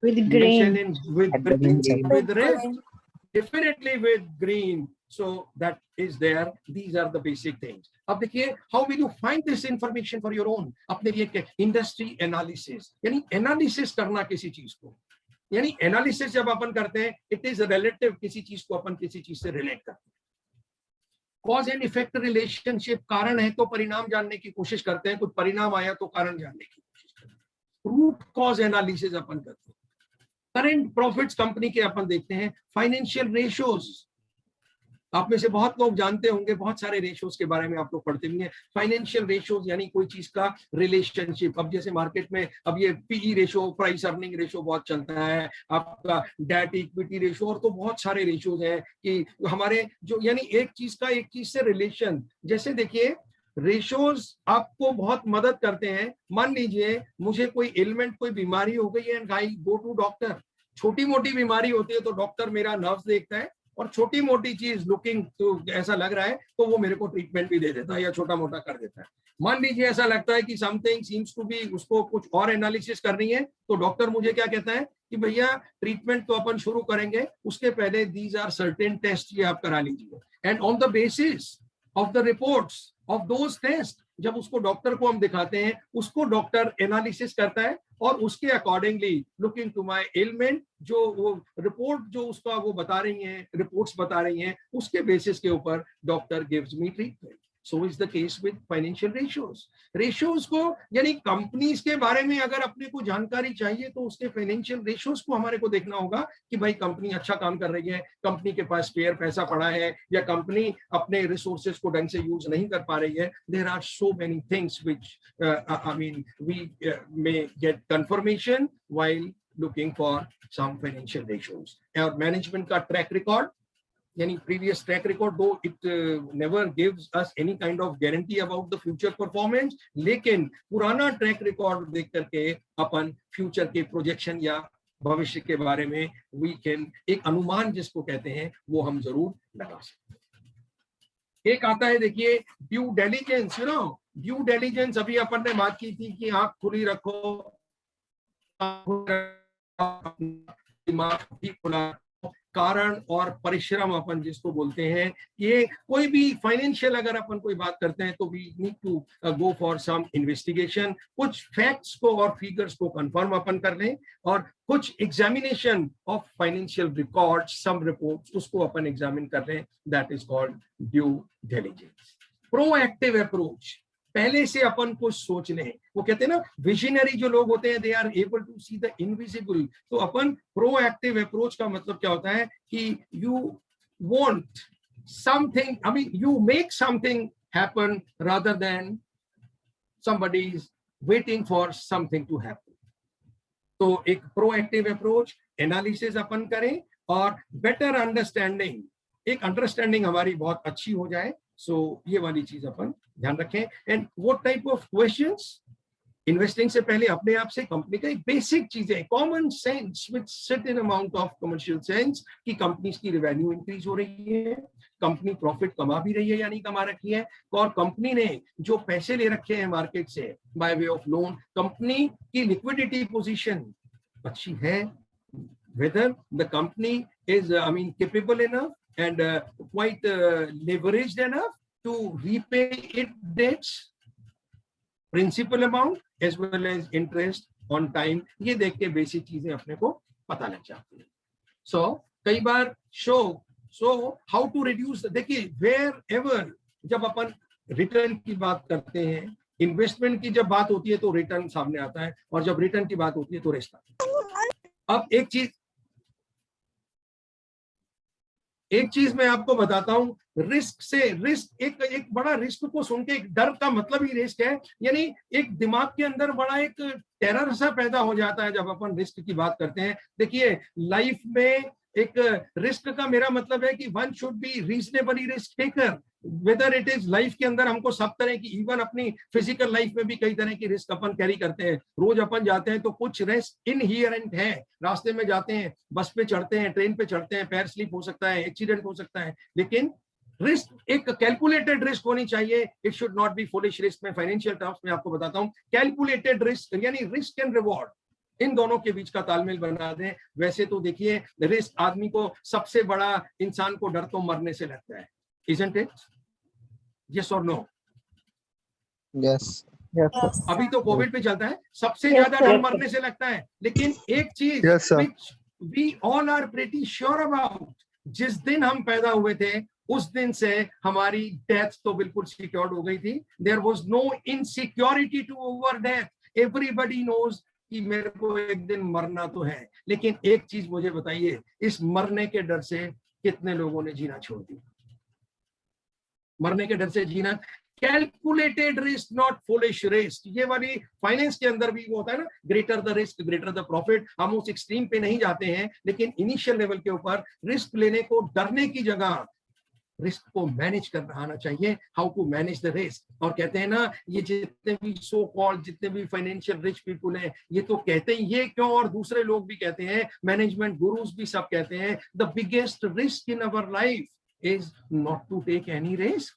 With Mention green. in with red, definitely with green. So that is there. These are the basic things. अब देखिए, how will you find this information for your own? अपने लिए industry analysis, यानी analysis करना किसी चीज को, यानी एनालिसिस जब अपन करते हैं इट इज रिलेटिव, किसी चीज को अपन किसी चीज से रिलेट करते हैं। कॉज एंड इफेक्ट रिलेशनशिप, कारण है तो परिणाम जानने की कोशिश करते हैं, कुछ परिणाम आया तो कारण जानने की कोशिश करते हैं। रूट कॉज एनालिसिस अपन करते हैं। करंट प्रॉफिट्स कंपनी के अपन देखते हैं। फाइनेंशियल रेशियोज, आप में से बहुत लोग जानते होंगे, बहुत सारे रेशियोज के बारे में आप लोग पढ़ते होंगे। फाइनेंशियल रेशियोज यानी कोई चीज का रिलेशनशिप। अब जैसे मार्केट में अब ये PE ratio, price earning ratio बहुत चलता है, आपका डेट इक्विटी रेशियो, और तो बहुत सारे रेशियोज हैं कि हमारे जो, यानी एक चीज का एक चीज से रिलेशन। जैसे देखिए, रेशियोज आपको बहुत मदद करते हैं। मान लीजिए मुझे कोई एलिमेंट, कोई बीमारी हो गई है and I go to doctor. छोटी मोटी बीमारी होती है तो डॉक्टर मेरा नर्व्स देखता है, और छोटी मोटी चीज लुकिंग तो ऐसा लग रहा है तो वो मेरे को ट्रीटमेंट भी दे देता है या छोटा मोटा कर देता है। मान लीजिए ऐसा लगता है कि समथिंग सीम्स टू बी, उसको कुछ और एनालिसिस करनी है, तो डॉक्टर मुझे क्या कहता है कि भैया ट्रीटमेंट तो अपन शुरू करेंगे, उसके पहले दीज आर सर्टेन टेस्ट ये आप करा लीजिए, and on the basis of the reports of those test, जब उसको डॉक्टर को हम दिखाते हैं, उसको डॉक्टर एनालिसिस करता है और उसके accordingly looking to my ailment, जो वो रिपोर्ट जो उसका वो बता रही हैं, रिपोर्ट्स बता रही हैं, उसके बेसिस के ऊपर doctor gives me treatment. So is the case with financial ratios. Ratios को, यानी कंपनीज के बारे में अगर अपने को जानकारी चाहिए तो उसके फाइनेंशियल रेशियोज को हमारे को देखना होगा कि भाई कंपनी अच्छा काम कर रही है, कंपनी के पास स्पेयर पैसा पड़ा है, या कंपनी अपने रिसोर्सेज को ढंग से यूज नहीं कर पा रही है। There are so many things which I mean we may get confirmation while looking for some financial ratios. और मैनेजमेंट का ट्रैक रिकॉर्ड, यानी प्रीवियस ट्रैक रिकॉर्ड, दो it never gives us any kind of guarantee about the future performance, लेकिन पुराना track record देख करके अपन future के projection या भविष्य के बारे में वी कैन, एक अनुमान जिसको कहते हैं, वो हम जरूर लगा सकते हैं। एक आता है देखिए due diligence, you know, due diligence अभी अपन ने बात की थी कि आंख खुली रखो, दिमाग भी खुला, कारण और परिश्रम अपन जिसको बोलते हैं। ये कोई भी फाइनेंशियल अगर अपन कोई बात करते हैं तो we need to go for some investigation, कुछ फैक्ट्स को और फिगर्स को कंफर्म अपन कर लें, और कुछ examination of financial records, some reports, उसको अपन एग्जामिन कर लें। That is called due diligence. Proactive approach, पहले से अपन कुछ सोच लें। वो कहते हैं ना, विजनरी जो लोग होते हैं, they are able to see the invisible. तो अपन प्रोएक्टिव अप्रोच का मतलब क्या होता है कि want something, I mean, you make something happen rather than somebody is waiting for something to happen. तो एक प्रोएक्टिव अप्रोच, एनालिसिस अपन करें और बेटर अंडरस्टैंडिंग, एक अंडरस्टैंडिंग हमारी बहुत अच्छी हो जाए. सो ये वाली चीज अपन ध्यान रखें. And what type of questions? Investing से पहले अपने आप से कंपनी का एक बेसिक चीज है, common sense with certain amount of commercial sense कि कंपनी की रेवेन्यू इंक्रीज हो रही है, कंपनी प्रॉफिट कमा भी रही है या नहीं कमा रखी है, और कंपनी ने जो पैसे ले रखे हैं मार्केट से bye way of loan, company की लिक्विडिटी पोजीशन अच्छी है, whether the company is capable enough and quite leveraged enough to repay its debts, principal amount as well as interest on time. ये देख के बेसिक चीजें अपने को पता लग जाती है. So कई बार so how to reduce, देखिए wherever जब अपन रिटर्न की बात करते हैं, इन्वेस्टमेंट की जब बात होती है तो रिटर्न सामने आता है, और जब रिटर्न की बात होती है तो रिस्क आता है. अब एक चीज मैं आपको बताता हूं, रिस्क एक बड़ा रिस्क को सुन के एक डर का मतलब ही रिस्क है, यानी एक दिमाग के अंदर बड़ा एक टेरर सा पैदा हो जाता है जब अपन रिस्क की बात करते हैं. देखिए लाइफ में एक रिस्क का मेरा मतलब है कि one should be reasonably risk taker, whether it is life के अंदर हमको सब तरह की, इवन अपनी फिजिकल लाइफ में भी कई तरह की रिस्क अपन कैरी करते हैं. रोज अपन जाते हैं तो कुछ रिस्क इनहेरेंट है, रास्ते में जाते हैं, बस पे चढ़ते हैं, ट्रेन पे चढ़ते हैं, पैर स्लिप हो सकता है, एक्सीडेंट हो सकता है, लेकिन रिस्क एक कैलकुलेटेड रिस्क होनी चाहिए. It should not be foolish risk. मैं फाइनेंशियल टर्म्स में आपको बताता हूं, कैलकुलेटेड रिस्क यानी रिस्क एंड रिवॉर्ड, इन दोनों के बीच का तालमेल बना दें. वैसे तो देखिए रिस्क आदमी को, सबसे बड़ा इंसान को डर तो मरने से लगता है, isn't it? Yes or no? Yes. अभी तो कोविड पे चलता है, सबसे ज्यादा डर मरने से लगता है, लेकिन एक चीज which we all are pretty sure about, जिस दिन हम पैदा हुए थे उस दिन से हमारी डेथ तो बिल्कुल सिक्योर्ड हो गई थी. There was no insecurity to over death. Everybody knows कि मेरे को एक दिन मरना तो है, लेकिन एक चीज मुझे बताइए, इस मरने के डर से कितने लोगों ने जीना छोड़ दिया? मरने के डर से जीना. Calculated risk, not foolish risk. ये वाली फाइनेंस के अंदर भी वो होता है ना, greater the risk greater the profit. हम उस एक्सट्रीम पे नहीं जाते हैं, लेकिन इनिशियल लेवल के ऊपर रिस्क लेने को डरने की जगह रिस्क को मैनेज करना आना चाहिए. How to manage the risk. और कहते हैं ना, ये जितने भी सो कॉल्ड जितने भी फाइनेंशियल रिच पीपल हैं, ये तो कहते हैं, ये क्यों, और दूसरे लोग भी कहते हैं, मैनेजमेंट गुरुज भी सब कहते हैं, the biggest risk in our life is not to take any risk.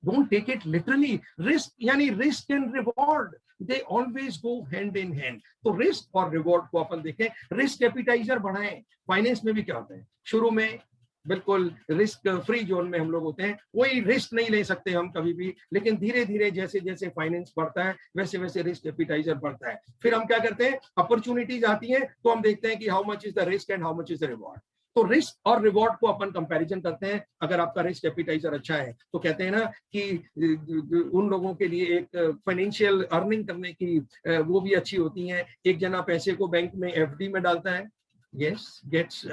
Don't take it literally. Risk यानी risk and reward, they always go hand in hand. तो risk और reward को अपन देखें, risk appetizer बढ़ाएं. फाइनेंस में भी क्या होता है, शुरू में बिल्कुल रिस्क फ्री जोन में हम लोग होते हैं, कोई रिस्क नहीं ले सकते हम कभी भी, लेकिन धीरे धीरे जैसे जैसे फाइनेंस बढ़ता है वैसे वैसे रिस्क एपिटाइजर बढ़ता है. फिर हम क्या करते हैं, अपॉर्चुनिटीज आती हैं तो हम देखते हैं कि how much is the risk and how much is the reward. तो रिस्क और रिवॉर्ड को अपन कंपैरिजन करते हैं. अगर आपका रिस्क एपिटाइजर अच्छा है तो कहते हैं ना कि उन लोगों के लिए एक फाइनेंशियल अर्निंग करने की वो भी अच्छी होती है. एक जना पैसे को बैंक में एफडी में डालता है, yes gets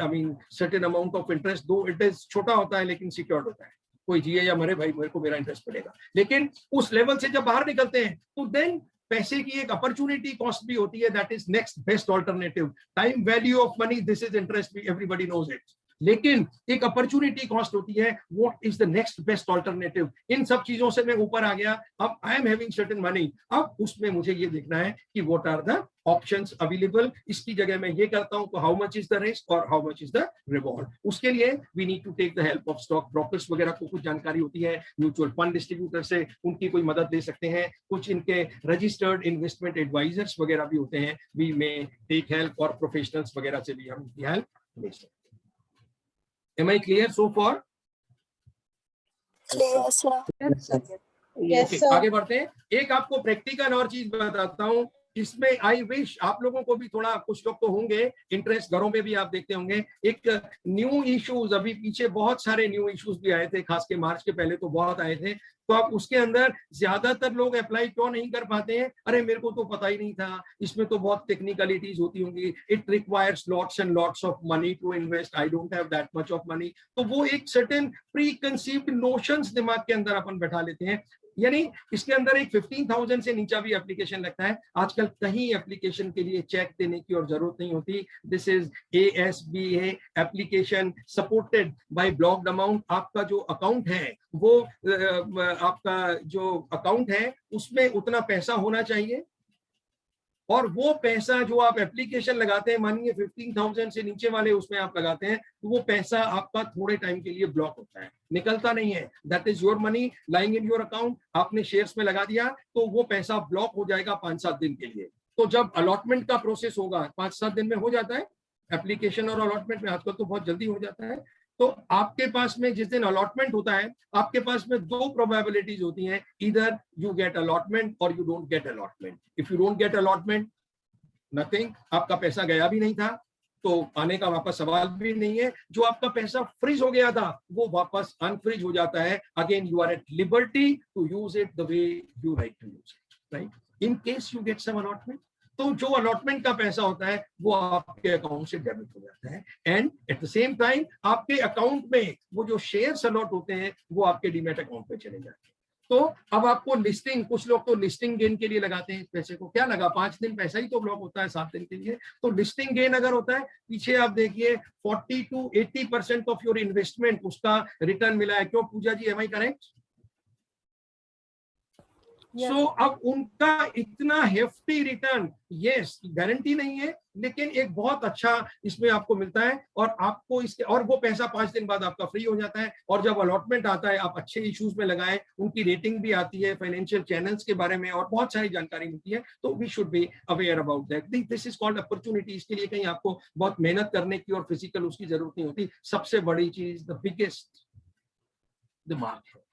certain amount of interest, though it is छोटा होता है लेकिन सिक्योर्ड होता है. कोई जिए या मरे भाई, मेरे को मेरा इंटरेस्ट मिलेगा. लेकिन उस लेवल से जब बाहर निकलते हैं तो देन पैसे की एक अपॉर्चुनिटी कॉस्ट भी होती है, that is next best alternative. Time value of money, this is interest, everybody knows it. लेकिन एक अपॉर्चुनिटी कॉस्ट होती है, what is the next best alternative. इन सब चीजों से मैं ऊपर आ गया, अब I am having certain money, अब उसमें मुझे ये देखना है कि what are the options available. इसकी जगह मैं ये करता हूं तो how much is the risk और how much is the reward. उसके लिए we need to take the help of stock brokers वगैरह को कुछ जानकारी होती है, म्यूचुअल फंड डिस्ट्रीब्यूटर से उनकी कोई मदद ले सकते हैं, कुछ इनके रजिस्टर्ड इन्वेस्टमेंट एडवाइजर्स वगैरह भी होते हैं, वी में टेक हेल्प, और प्रोफेशनल्स वगैरह से भी हम इनकी हेल्प ले सकते हैं. Am I clear so far? Clear, sir. Yes, sir. Yes, Okay, sir. आगे बढ़ते हैं. एक आपको प्रैक्टिकल और चीज बताता हूं इसमें आई विश आप लोगों को भी थोड़ा, कुछ लोग तो होंगे इंटरेस्ट, घरों में भी आप देखते होंगे, एक न्यू इश्यूज, अभी पीछे बहुत सारे न्यू इश्यूज भी आए थे, खास के मार्च के पहले तो बहुत आए थे। तो आप उसके अंदर ज्यादातर लोग अप्लाई क्यों नहीं कर पाते हैं? अरे मेरे को तो पता ही नहीं था, इसमें तो बहुत टेक्निकलिटीज होती होंगी, it requires lots and lots of money to invest, I don't have that much of money. तो वो एक सर्टेन प्री कंसीव्ड नोशंस दिमाग के अंदर अपन बैठा लेते हैं। यानी इसके अंदर एक 15,000 से नीचा भी एप्लीकेशन लगता है। आजकल कहीं एप्लीकेशन के लिए चेक देने की और जरूरत नहीं होती। This is ASBA application supported by blocked amount. आपका जो अकाउंट है वो आपका जो अकाउंट है उसमें उतना पैसा होना चाहिए, और वो पैसा जो आप एप्लीकेशन लगाते हैं, मानिए 15,000 से नीचे वाले उसमें आप लगाते हैं, तो वो पैसा आपका थोड़े टाइम के लिए ब्लॉक होता है, निकलता नहीं है। That is your money lying in your account. आपने शेयर्स में लगा दिया तो वो पैसा ब्लॉक हो जाएगा 5-7 दिन के लिए। तो जब अलॉटमेंट का प्रोसेस होगा, 5-7 दिन में हो जाता है एप्लीकेशन और अलॉटमेंट में, आजकल तो बहुत जल्दी हो जाता है। तो आपके पास में जिस दिन अलॉटमेंट होता है, आपके पास में 2 प्रोबेबिलिटीज होती हैं, इधर यू गेट अलॉटमेंट और you don't get allotment. If you don't get allotment, nothing, आपका पैसा गया भी नहीं था, तो आने का वापस सवाल भी नहीं है। जो आपका पैसा फ्रीज हो गया था वो वापस अनफ्रीज हो जाता है। Again you are at liberty to use it the way you like to use it, right? In case you get some allotment, तो जो अलॉटमेंट का पैसा होता है वो आपके अकाउंट से डेबिट हो जाता है, and at the same time आपके अकाउंट में वो जो शेयर्स अलॉट होते हैं वो आपके डीमैट अकाउंट पे चले जाते हैं। तो अब आपको लिस्टिंग, कुछ लोग तो लिस्टिंग गेन के लिए लगाते हैं इस पैसे को, क्या लगा 5 दिन पैसा ही तो ब्लॉक होता है 7 दिन के लिए। तो लिस्टिंग गेन अगर होता है, पीछे आप देखिए 40 to 80% ऑफ योर इन्वेस्टमेंट उसका रिटर्न मिला है। क्यों पूजा जी, एम आई करेक्ट? सो अब उनका इतना हेफ्टी रिटर्न, यस, गारंटी नहीं है लेकिन एक बहुत अच्छा इसमें आपको मिलता है, और आपको इसके, और वो पैसा 5 दिन बाद आपका फ्री हो जाता है। और जब अलॉटमेंट आता है, आप अच्छे इश्यूज में लगाएं, उनकी रेटिंग भी आती है, फाइनेंशियल चैनल्स के बारे में और बहुत सारी जानकारी मिलती है। तो we should be aware about that. This is called opportunity. इसके लिए कहीं आपको बहुत मेहनत करने की और फिजिकल उसकी जरूरत नहीं होती। सबसे बड़ी चीज, द बिगेस्ट, दिमाग है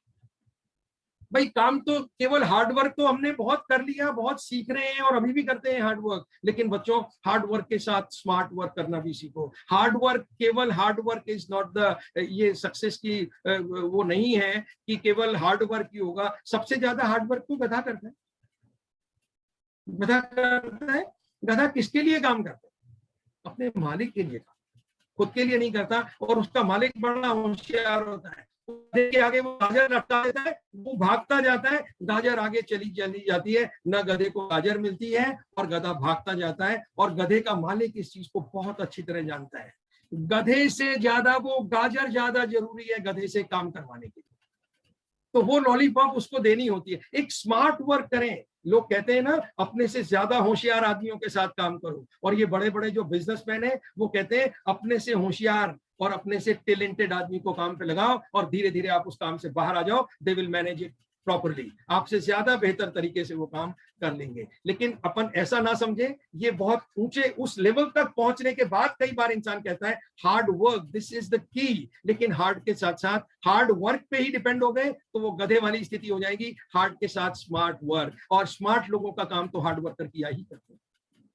भाई। काम तो केवल हार्डवर्क तो हमने बहुत कर लिया, बहुत सीख रहे हैं और अभी भी करते हैं हार्डवर्क, लेकिन बच्चों हार्डवर्क के साथ स्मार्ट वर्क करना भी सीखो। हार्डवर्क, केवल हार्डवर्क इज नॉट द, ये सक्सेस की वो नहीं है कि केवल हार्डवर्क ही होगा। सबसे ज्यादा हार्डवर्क तो गधा करता है। गधा करता है, गधा किसके लिए काम करता है? अपने मालिक के लिए, खुद के लिए नहीं करता। और उसका मालिक बड़ा होशियार होता है, के आगे वो गाजर लटका देता है, वो भागता जाता है, गाजर आगे चली जाती है, न गधे को गाजर मिलती है और गधा भागता जाता है। और गधे का मालिक इस चीज को बहुत अच्छी तरह जानता है। गधे से ज्यादा वो गाजर ज्यादा जरूरी है गधे से काम करवाने के लिए, तो वो लॉलीपॉप उसको देनी होती है। एक स्मार्ट वर्क करें। लोग कहते हैं ना, अपने से ज्यादा होशियार आदमियों के साथ काम करो, और ये बड़े बड़े जो बिजनेसमैन हैं वो कहते हैं अपने से होशियार और अपने से टैलेंटेड आदमी को काम पे लगाओ और धीरे धीरे आप उस काम से बाहर आ जाओ। They will manage it properly, आपसे ज्यादा बेहतर तरीके से वो काम कर लेंगे। लेकिन अपन ऐसा ना समझे, ये बहुत ऊंचे उस लेवल तक पहुंचने के बाद कई बार इंसान कहता है hard work, this is the की। लेकिन हार्ड के साथ साथ हार्ड वर्क पे ही डिपेंड हो गए तो वो गधे वाली स्थिति हो जाएगी। हार्ड के साथ स्मार्ट वर्क, और स्मार्ट लोगों का काम तो हार्ड वर्कर किया ही करते हैं।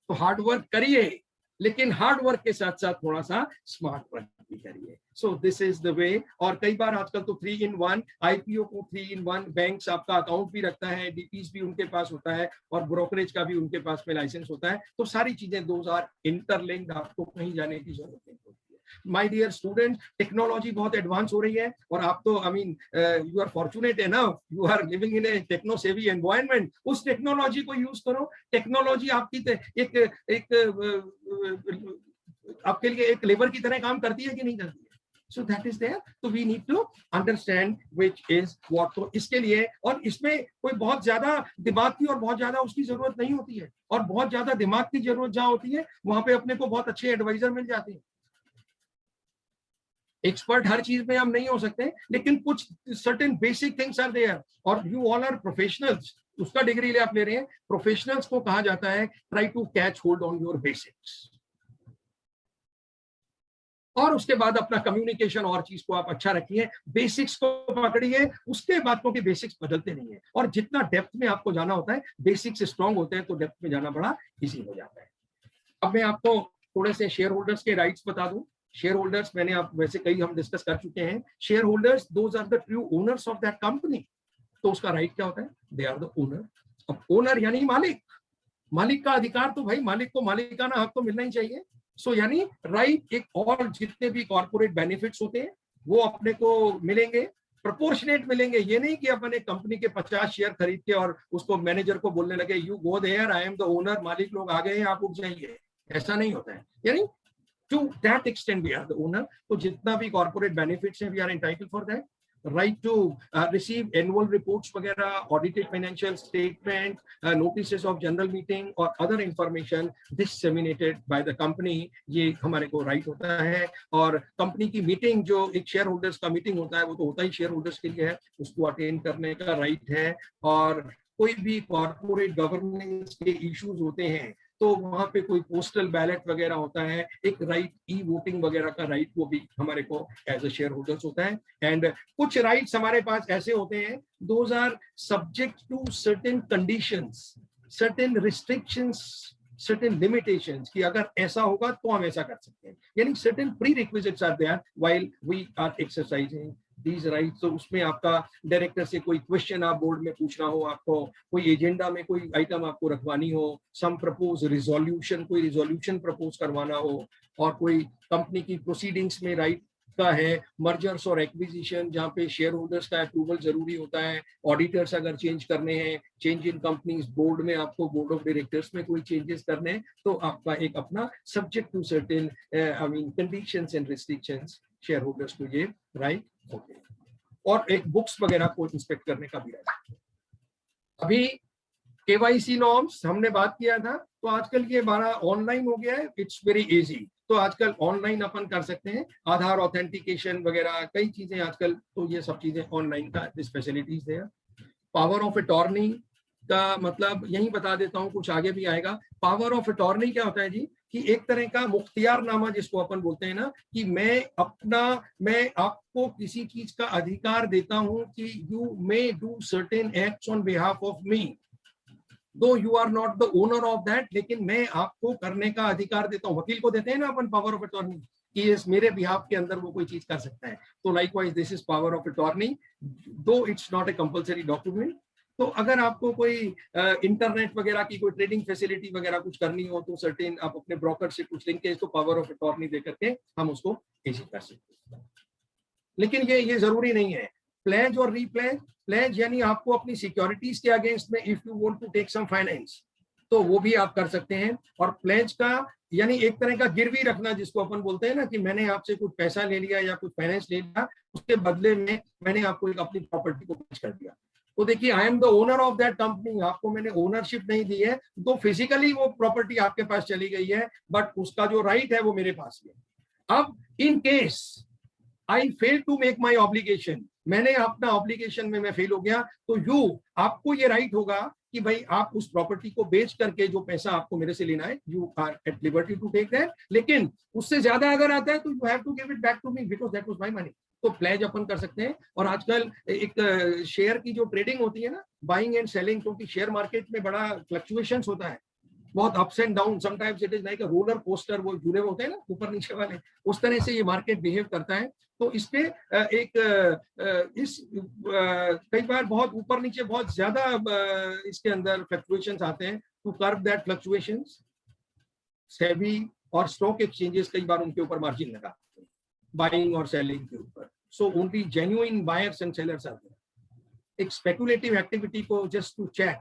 तो हार्ड वर्क करिए, लेकिन हार्ड वर्क के साथ साथ थोड़ा सा स्मार्ट वर्क भी करिए। So this is the way. और कई बार आजकल तो 3-in-1, IPO को 3-in-1, बैंक्स आपका अकाउंट भी रखता है, DPs भी उनके पास होता है, और ब्रोकरेज का भी उनके पास में लाइसेंस होता है। तो सारी चीजें दोज आर इंटरलिंक्ड, आपको कहीं जाने की जरूरत नहीं होती है। माय डियर स्टूडेंट, टेक्नोलॉजी बहुत एडवांस हो रही है, और आप तो I mean you are fortunate enough, you are living in a techno savvy environment. उस टेक्नोलॉजी को यूज करो। टेक्नोलॉजी आपकी आपके लिए एक लेबर की तरह काम करती है कि नहीं करती है? So that is there. So we need to understand which is what. तो इसके लिए, और इसमें कोई बहुत ज्यादा दिमाग की और बहुत ज्यादा उसकी जरूरत नहीं होती है, और बहुत ज्यादा दिमाग की जरूरत जहाँ होती है वहां पे अपने को बहुत अच्छे एडवाइजर मिल जाते हैं। एक्सपर्ट हर चीज में हम नहीं हो सकते, लेकिन कुछ certain basic things are there, और यू ऑल आर प्रोफेशनल्स। उसका डिग्री ले आप ले रहे हैं, प्रोफेशनल्स को कहा जाता है try to catch hold on your basics. और उसके बाद अपना कम्युनिकेशन और चीज को आप अच्छा रखिए, बेसिक्स को पकड़िए, उसके बाद क्योंकि बेसिक्स बदलते नहीं है और जितना डेप्थ में आपको जाना होता है, बेसिक्स स्ट्रांग होते हैं तो डेप्थ में जाना बड़ा इजी हो जाता है। अब मैं आपको थोड़े से शेयर होल्डर्स के राइट्स बता दूं। शेयर होल्डर्स मैंने आप वैसे कई हम डिस्कस कर चुके हैं। Shareholders those are the true owners of that company. तो उसका राइट क्या होता है? They are the owner. अब ओनर यानी मालिक, मालिक का अधिकार, तो भाई मालिक को मालिकाना हक तो मिलना ही चाहिए। सो यानी राइट एक, और जितने भी कॉर्पोरेट बेनिफिट्स होते हैं वो अपने को मिलेंगे, प्रोपोर्शनेट मिलेंगे। ये नहीं कि अपन एक कंपनी के 50 शेयर खरीद के और उसको मैनेजर को बोलने लगे you go there, I am the owner, मालिक लोग आ गए हैं आप उठ जाइए, ऐसा नहीं होता है। यानी to that extent we are the owner. तो जितना भी कॉर्पोरेट बेनिफिट्स हैं we are entitled for that. right to receive annual reports वगैरह, audited financial statement, notices of general meeting और other information disseminated by the company, ये हमारे को right होता है। और कंपनी की मीटिंग, जो एक शेयर होल्डर्स का मीटिंग होता है वो तो होता ही शेयर होल्डर्स के लिए है, उसको अटेंड करने का राइट है। और कोई भी कॉर्पोरेट गवर्नेंस के इश्यूज होते हैं तो वहां पे कोई पोस्टल बैलेट वगैरह होता है, एक राइट ई वोटिंग वगैरह का राइट, वो भी हमारे को एज अ शेयर होल्डर्स होता है। एंड कुछ राइट्स हमारे पास ऐसे होते हैं, those are subject to certain conditions, certain restrictions, certain limitations, कि अगर ऐसा होगा तो हम ऐसा कर सकते हैं। यानी certain prerequisites are there while we are exercising these rights। तो उसमें आपका डायरेक्टर से कोई क्वेश्चन आप बोर्ड में पूछना हो, आपको कोई एजेंडा में कोई आइटम आपको रखवानी हो, सम प्रपोज रिजोल्यूशन, कोई रिजोल्यूशन प्रपोज करवाना हो, और कोई कंपनी की प्रोसीडिंग्स में राइट का है, मर्जर्स और एक्विजिशन जहाँ पे शेयर होल्डर्स का अप्रूवल जरूरी होता है, ऑडिटर्स अगर चेंज करने हैं, चेंज इन कंपनीज, बोर्ड में आपको बोर्ड ऑफ डायरेक्टर्स में कोई चेंजेस करने हैं, तो आपका एक अपना subject to certain I mean conditions and restrictions share holders को ये राइट होते हैं। और एक बुक्स वगैरह को इंस्पेक्ट करने का भी राइट। अभी केवाईसी नॉर्म्स हमने बात किया था, तो आजकल ये हमारा ऑनलाइन हो गया है, इट्स वेरी इजी। तो आजकल ऑनलाइन अपन कर सकते हैं, आधार ऑथेंटिकेशन वगैरह कई चीजें आजकल, तो ये सब चीजें ऑनलाइन का दिस फैसिलिटीज है। पावर ऑफ अटॉर्नी का मतलब यही बता देता हूँ, कुछ आगे भी आएगा। पावर ऑफ अटॉर्नी क्या होता है जी, कि एक तरह का मुख्तियारनामा जिसको अपन बोलते हैं ना, कि मैं आपको किसी चीज का अधिकार देता हूं कि you may do certain acts on behalf of me, though you are not the owner of that, लेकिन मैं आपको करने का अधिकार देता हूँ। वकील को देते हैं ना अपन पावर ऑफ अटॉर्नी, कि इस मेरे बिहाफ के अंदर वो कोई चीज कर सकता है। तो likewise this is power of attorney, though it's not a compulsory document. तो अगर आपको कोई इंटरनेट वगैरह की कोई ट्रेडिंग फैसिलिटी वगैरह कुछ करनी हो, तो सर्टेन आप अपने ब्रोकर से कुछ लिंकेज, तो पावर ऑफ अटॉर्नी दे करके हम उसको इजी कर सकते हैं। लेकिन ये जरूरी नहीं है। प्लेज और रीप्लेज, प्लेज यानी आपको अपनी सिक्योरिटीज के अगेंस्ट में if you want to take some finance, तो वो भी आप कर सकते हैं। और प्लेज का यानी एक तरह का गिरवी रखना, जिसको अपन बोलते हैं ना, कि मैंने आपसे कुछ पैसा ले लिया या कुछ फाइनेंस ले लिया, उसके बदले में मैंने आपको एक अपनी प्रॉपर्टी को प्लेज कर दिया। तो देखिए, आई am the owner of that company, आपको मैंने ओनरशिप नहीं दी है, तो फिजिकली वो प्रॉपर्टी आपके पास चली गई है, बट उसका जो राइट है वो मेरे पास है। अब in case I fail to make my obligation, मैंने अपना ऑब्लिगेशन में मैं फेल हो गया, तो आपको ये राइट होगा कि भाई आप उस प्रॉपर्टी को बेच करके जो पैसा आपको मेरे से लेना है, you are at liberty to take that, लेकिन उससे ज्यादा अगर आता है तो you have to give it back to me because that was my money. तो प्लेज अपन कर सकते हैं। और आजकल एक शेयर की जो ट्रेडिंग होती है ना, बाइंग एंड सेलिंग, क्योंकि शेयर मार्केट में बड़ा फ्लक्चुएशंस होता है, बहुत ups and down, sometimes it is like a roller coaster, वो जुड़े होते हैं ना ऊपर नीचे वाले, उस तरह से ये मार्केट बिहेव करता है। तो इस पे कई बार बहुत ऊपर नीचे बहुत ज्यादा इसके अंदर फ्लक्चुएशंस आते हैं। To curve that fluctuations, SEBI और स्टॉक एक्सचेंजेस कई बार उनके ऊपर मार्जिन लगाते हैं बाइंग और सेलिंग के ऊपर। So only genuine buyers and sellers are there. एक स्पेकुलेटिव एक्टिविटी को जस्ट टू चेक,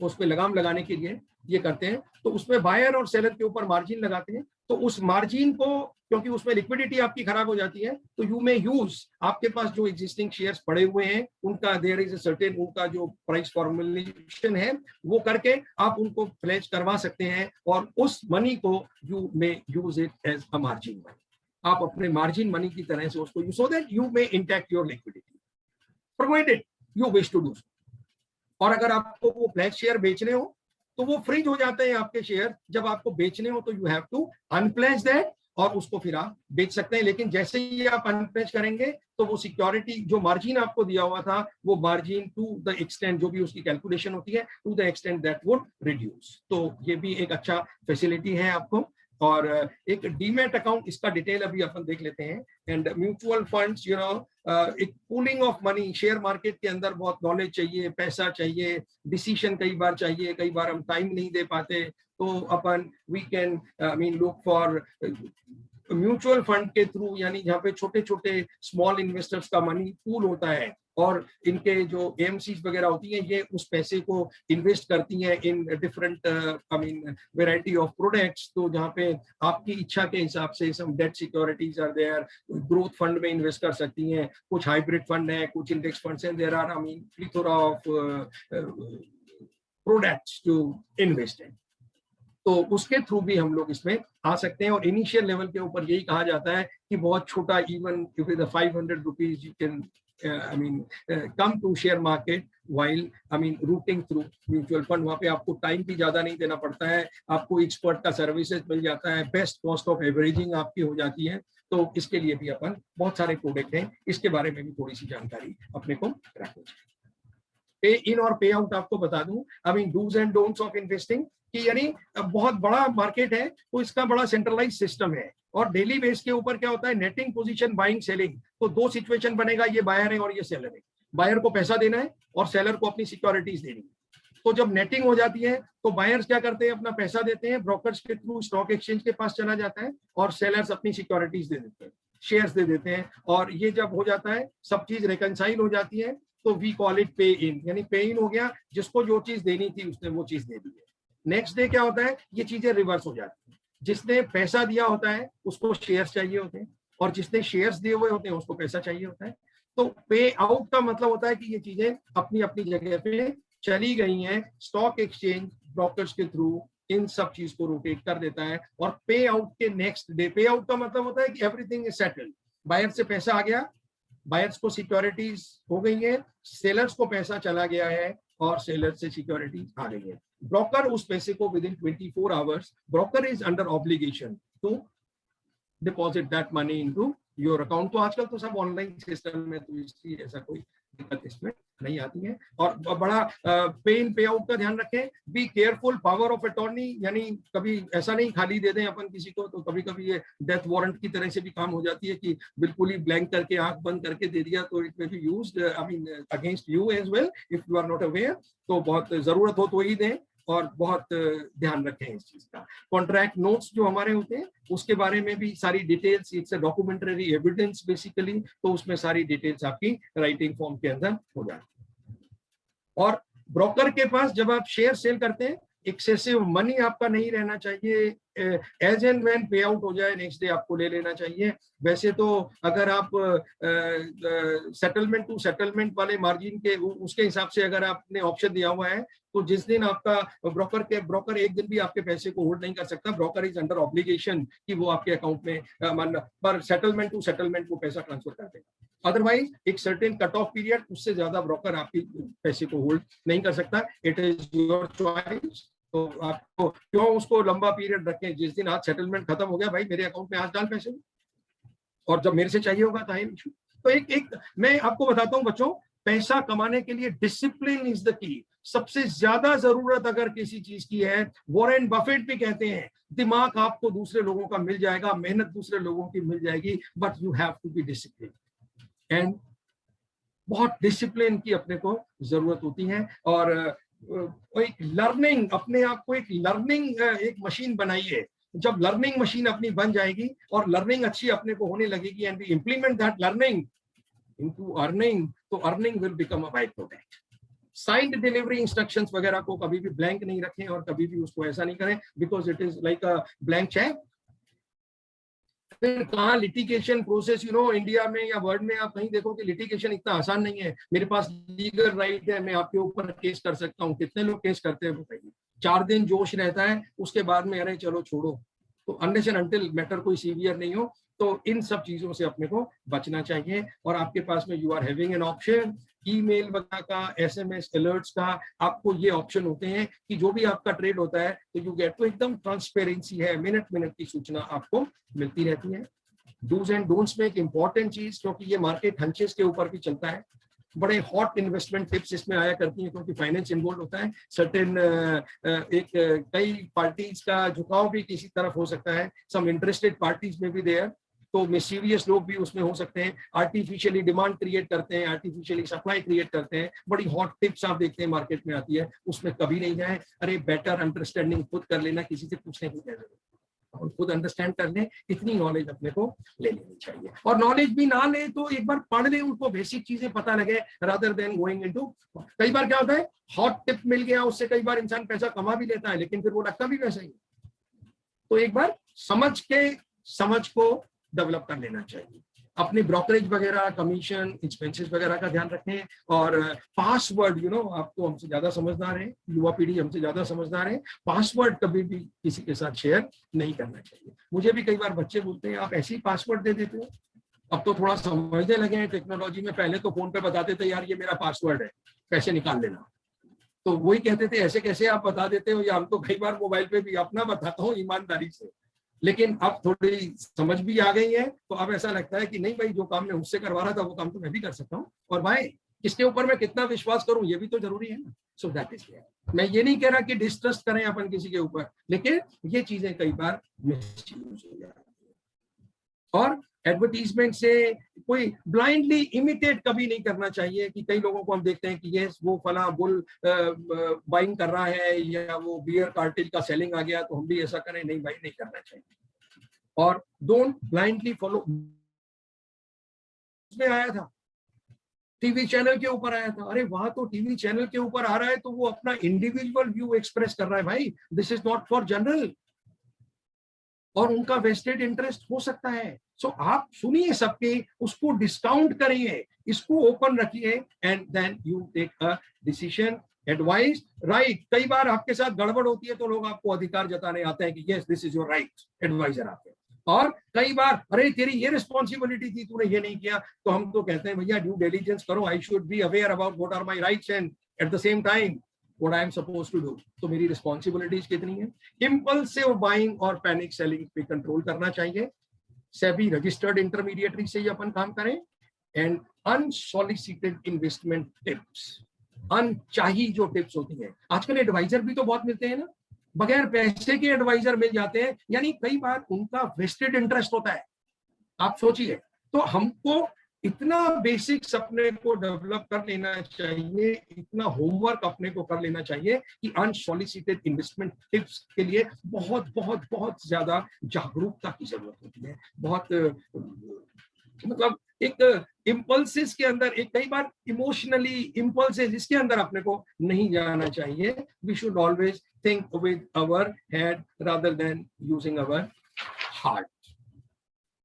उस पे लगाम लगाने के लिए ये करते हैं, तो उसमें बायर और सेलर के ऊपर मार्जिन लगाते हैं। तो उस मार्जिन को, क्योंकि उसमें लिक्विडिटी आपकी खराब हो जाती है, तो यू मे यूज, आपके पास जो एग्जिस्टिंग शेयर्स पड़े हुए हैं उनका देयर इज अ सर्टेन, उनका जो प्राइस फॉर्मुलेशन है वो करके आप उनको प्लेज करवा सकते हैं, और उस मनी को you may use it as a margin money, आप अपने मार्जिन मनी की तरह से उसको use, so that you may intact your liquidity provided you wish to do. और अगर आपको वो प्लेज शेयर बेचने हो तो वो फ्रीज हो जाते हैं आपके शेयर। जब आपको बेचने हो तो you have to unpledge that और उसको फिर आप बेच सकते हैं। लेकिन जैसे ही आप अनप्लेज करेंगे तो वो सिक्योरिटी जो मार्जिन आपको दिया हुआ था वो मार्जिन टू द एक्सटेंड जो भी उसकी कैलकुलेशन होती है to the extend that would reduce. तो ये भी एक अच्छा फैसिलिटी है आपको। और एक डीमैट अकाउंट, इसका डिटेल अभी अपन देख लेते हैं। And mutual funds you know एक pooling of money, share market के अंदर बहुत नॉलेज चाहिए, पैसा चाहिए, डिसीजन कई बार चाहिए, कई बार हम टाइम नहीं दे पाते, तो अपन we can I mean look for mutual fund के थ्रू, यानी जहाँ पे छोटे छोटे स्मॉल इन्वेस्टर्स का मनी पूल होता है और इनके जो एएमसीज वगैरह होती हैं ये उस पैसे को इन्वेस्ट करती हैं in different I mean variety of products. तो जहाँ पे आपकी इच्छा के हिसाब से some debt securities are there, growth fund में इन्वेस्ट कर सकती हैं, कुछ हाइब्रिड फंड है, कुछ इंडेक्स फंड्स हैं, there are I mean plethora of products to invest in. तो उसके थ्रू भी हम लोग इसमें आ सकते हैं। और इनिशियल लेवल के ऊपर यही कहा जाता है कि बहुत छोटा, even with 500 rupees you can I mean come to share market while I mean routing through mutual fund। वहाँ पे आपको टाइम भी ज्यादा नहीं देना पड़ता है, आपको एक्सपर्ट का सर्विसेज मिल जाता है, बेस्ट कॉस्ट ऑफ एवरेजिंग आपकी हो जाती है। तो इसके लिए भी अपन बहुत सारे प्रोडक्ट हैं, इसके बारे में भी थोड़ी सी जानकारी अपने को रखनी चाहिए। पे इन और पे आउट आपको बता दूं, I mean do's and don'ts of investing, कि यानी बहुत बड़ा मार्केट है तो इसका बड़ा सेंट्रलाइज सिस्टम है। और डेली बेस के ऊपर क्या होता है, नेटिंग पोजीशन, बाइंग सेलिंग। तो दो सिचुएशन बनेगा, ये बायर है और ये सेलर है। बायर को पैसा देना है और सेलर को अपनी सिक्योरिटीज देनी है। तो जब नेटिंग हो जाती है तो बायर्स क्या करते हैं, अपना पैसा देते हैं, ब्रोकर्स के थ्रू स्टॉक एक्सचेंज के पास चला जाता है और सेलर्स अपनी सिक्योरिटीज दे देते हैं, शेयर्स दे देते हैं। और ये जब हो जाता है, सब चीज रिकनसाइल हो जाती है, तो वी कॉल इट पे इन। यानी पे इन हो गया, जिसको जो चीज देनी थी उसने वो चीज दे दी है। नेक्स्ट डे क्या होता है, ये चीजें रिवर्स हो जाती है। जिसने पैसा दिया होता है उसको शेयर्स चाहिए होते हैं, और जिसने शेयर्स दिए हुए होते हैं उसको पैसा चाहिए होता है। तो पे आउट का मतलब होता है कि ये चीजें अपनी अपनी जगह पे चली गई हैं, स्टॉक एक्सचेंज ब्रोकर्स के थ्रू इन सब चीज को रोटेट कर देता है। और पे आउट के नेक्स्ट डे, पे आउट का मतलब होता है कि एवरीथिंग इज सेटल्ड, बायर से पैसा आ गया, बायर्स को सिक्योरिटीज हो गई है, सेलर्स को पैसा चला गया है और सेलर्स से सिक्योरिटीज आ गई है। ब्रोकर उस पैसे को within 24 hours, broker is under obligation to deposit that money into your account. तो आजकल तो सब ऑनलाइन सिस्टम में, तो इसलिए ऐसा कोई दिक्कत इसमें नहीं आती है। और बड़ा पे इन पे आउट का ध्यान रखें, be careful, power of attorney, यानी कभी ऐसा नहीं खाली दे दें अपन किसी को, तो कभी कभी ये डेथ वारंट की तरह से भी काम हो जाती है कि बिल्कुल ही ब्लैंक करके आंख बंद करके दे दिया, तो it may be used I mean against you as well if you are not aware. तो बहुत जरूरत हो तो ही दें और बहुत ध्यान रखें इस चीज का। कॉन्ट्रैक्ट नोट्स जो हमारे होते हैं उसके बारे में भी सारी details, it's a documentary evidence basically, तो उसमें सारी डिटेल्स आपकी राइटिंग फॉर्म के अंदर हो जाती है। और ब्रोकर के पास जब आप शेयर सेल करते हैं, एक्सेसिव मनी आपका नहीं रहना चाहिए, एज एंड व्हेन पे आउट हो जाए नेक्स्ट डे आपको ले लेना चाहिए। वैसे तो अगर आप सेटलमेंट टू सेटलमेंट वाले मार्जिन के उसके हिसाब से अगर आपने ऑप्शन दिया हुआ है, तो जिस दिन आपका ब्रोकर एक दिन भी आपके पैसे को होल्ड नहीं कर सकता, ब्रोकर इज अंडर ऑब्लिगेशन कि वो आपके अकाउंट में पर सेटलमेंट टू सेटलमेंट वो पैसा ट्रांसफर कर देगा। अदरवाइज एक सर्टेन कट ऑफ पीरियड, उससे ज्यादा ब्रोकर आपके पैसे को होल्ड नहीं कर सकता। It is your choice. तो आपको क्यों उसको लंबा पीरियड रखें, जिस दिन आज सेटलमेंट खत्म हो गया, भाई मेरे अकाउंट में आज डाल पैसे, और जब मेरे से चाहिए होगा तो एक मैं आपको बताता हूं बच्चों, पैसा कमाने के लिए डिसिप्लिन इज द की। सबसे ज्यादा जरूरत अगर किसी चीज की है, वॉरेन बफेट भी कहते हैं, दिमाग आपको दूसरे लोगों का मिल जाएगा, मेहनत दूसरे लोगों की मिल जाएगी, but you have to be discipline. And बहुत डिसिप्लिन की अपने को जरूरत होती है। और एक लर्निंग, अपने आप को एक लर्निंग एक मशीन बनाइए। जब लर्निंग मशीन अपनी बन जाएगी और लर्निंग अच्छी अपने को होने लगेगी, and we implement that learning into earning, तो earning will become a bye product. Signed delivery instructions वगैरह को कभी भी ब्लैंक नहीं रखें और कभी भी उसको ऐसा नहीं करें, because it is like a blank cheque. फिर कहाँ लिटिगेशन प्रोसेस, इंडिया में या वर्ल्ड में आप कहीं देखो कि लिटिगेशन इतना आसान नहीं है। मेरे पास लीगल राइट है, मैं आपके ऊपर केस कर सकता हूँ। कितने लोग केस करते हैं बताइए? 4 दिन जोश रहता है, उसके बाद में अरे चलो छोड़ो। तो अनलेस एंड अनटिल मैटर कोई सीवियर नहीं हो, तो इन सब चीजों से अपने को बचना चाहिए। और आपके पास में you are having an option, email वगैरह का, एसएमएस अलर्ट्स का, आपको ये ऑप्शन होते हैं कि जो भी आपका ट्रेड होता है तो यू गेट, तो एकदम ट्रांसपेरेंसी है, मिनट मिनट की सूचना आपको मिलती रहती है। डूज एंड डोंट्स में एक इंपॉर्टेंट चीज, क्योंकि ये मार्केट हंचेस के ऊपर भी चलता है, बड़े हॉट इन्वेस्टमेंट टिप्स इसमें आया करती हैं, क्योंकि फाइनेंस इन्वॉल्व होता है, सर्टेन एक कई पार्टीज का झुकाव भी किसी तरफ हो सकता है, सम इंटरेस्टेड पार्टीज में भी देयर, तो मिसीवियस लोग भी उसमें हो सकते हैं, आर्टिफिशियली डिमांड क्रिएट करते हैं, आर्टिफिशियली सप्लाई क्रिएट करते हैं, बड़ी हॉट टिप्स आप देखते हैं मार्केट में आती है, उसमें कभी नहीं जाए। अरे बेटर अंडरस्टैंडिंग खुद कर लेना, किसी से पूछने की जरूरत, खुद अंडरस्टैंड कर ले, इतनी नॉलेज अपने को ले लेनी चाहिए। और नॉलेज भी ना ले तो एक बार पढ़ ले, उनको बेसिक चीजें पता लगे, रादर देन गोइंग इनटू। कई बार क्या होता है, हॉट टिप मिल गया, उससे कई बार इंसान पैसा कमा भी लेता है, लेकिन फिर वो लगता भी वैसा ही। तो एक बार समझ को डेवलप कर लेना चाहिए। अपने ब्रोकरेज वगैरह, कमीशन, एक्सपेंसेस वगैरह का ध्यान रखें। और पासवर्ड, आप तो हमसे ज्यादा समझदार हैं, युवा पीढ़ी हमसे ज्यादा समझदार है, पासवर्ड कभी भी किसी के साथ शेयर नहीं करना चाहिए। मुझे भी कई बार बच्चे बोलते हैं आप ऐसे ही पासवर्ड दे देते हो। अब तो थोड़ा समझने लगे हैं टेक्नोलॉजी में, पहले तो फोन पे बताते थे यार ये मेरा पासवर्ड है, पैसे निकाल लेना, तो वही कहते थे ऐसे कैसे आप बता देते हो, या हम तो कई बार मोबाइल पे भी अपना बताता हूँ ईमानदारी से। लेकिन अब थोड़ी समझ भी आ गई है, तो अब ऐसा लगता है कि नहीं भाई, जो काम मैं उससे करवा रहा था वो काम तो मैं भी कर सकता हूँ, और भाई किसके ऊपर मैं कितना विश्वास करूं ये भी तो जरूरी है ना। सो दैट इज, मैं ये नहीं कह रहा कि डिस्ट्रस्ट करें अपन किसी के ऊपर, लेकिन ये चीजें कई बार मिसयूज हो जाती है। और एडवर्टीजमेंट से कोई ब्लाइंडली इमिटेट कभी नहीं करना चाहिए, कि कई लोगों को हम देखते हैं कि ये वो फला बुल बाइंग कर रहा है, या वो बियर कार्टेज का सेलिंग आ गया तो हम भी ऐसा करें, नहीं भाई, नहीं करना चाहिए। और डोंट ब्लाइंडली फॉलो। उसमें आया था, टीवी चैनल के ऊपर आया था, अरे वहां तो टीवी चैनल के ऊपर आ रहा है तो वो अपना इंडिविजुअल व्यू एक्सप्रेस कर रहा है, भाई this is not for general, और उनका वेस्टेड इंटरेस्ट हो सकता है। सो आप सुनिए सबके, उसको डिस्काउंट करिए, इसको ओपन रखिए, and then you take a decision, advice, right. कई बार आपके साथ गड़बड़ होती है तो लोग आपको अधिकार जताने आते हैं कि yes this is your right, adviser आपके। और कई बार अरे तेरी ये रिस्पॉन्सिबिलिटी थी, तूने ये नहीं किया, तो हम तो कहते हैं भैया ड्यू डिलिजेंस करो, I should be aware about what are my rights and at the same time what I am supposed to do. तो मेरी रिस्पॉन्सिबिलिटीज कितनी है। इम्पल्सिव बाइंग और पैनिक सेलिंग पे कंट्रोल करना चाहिए। सेबी रजिस्टर्ड इंटरमीडिएटरी से ही अपन काम करें। एंड अनसॉलिसिटेड इन्वेस्टमेंट टिप्स, अनचाही जो टिप्स होती है, आजकल एडवाइजर भी तो बहुत मिलते हैं ना, बगैर पैसे के एडवाइजर मिल जाते हैं, यानी कई बार उनका वेस्टेड इंटरेस्ट होता है। आप सोचिए, तो हमको इतना बेसिक्स अपने को डेवलप कर लेना चाहिए, इतना होमवर्क अपने को कर लेना चाहिए कि अनसॉलिसिटेड इन्वेस्टमेंट टिप्स के लिए बहुत बहुत बहुत ज्यादा जागरूकता की जरूरत होती है। बहुत मतलब एक इम्पल्सिस के अंदर, एक कई बार इमोशनली इम्पल्सिस, इसके अंदर अपने को नहीं जाना चाहिए। We should always think with our head rather than using our heart.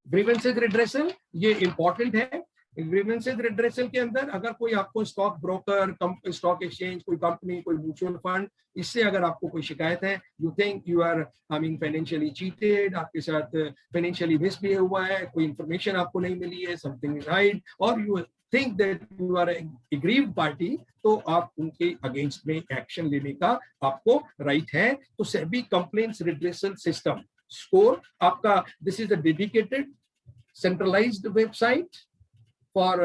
Grievances redressal ये इंपॉर्टेंट है। ग्रीवेंसेस रिड्रेसल के अंदर अगर कोई आपको स्टॉक ब्रोकर, स्टॉक एक्सचेंज, कोई कंपनी, कोई म्यूचुअल फंड, इससे अगर आपको कोई शिकायत है, you think you are financially cheated, आपके साथ फाइनेंशियली मिसबिहेव हुआ है, कोई इंफॉर्मेशन आपको नहीं मिली है, समथिंग इज हाइड, और you think that you are aggrieved party, तो आप उनके अगेंस्ट में एक्शन लेने का आपको राइट है। तो SEBI complaints redressal system score आपका, this is a dedicated centralised website for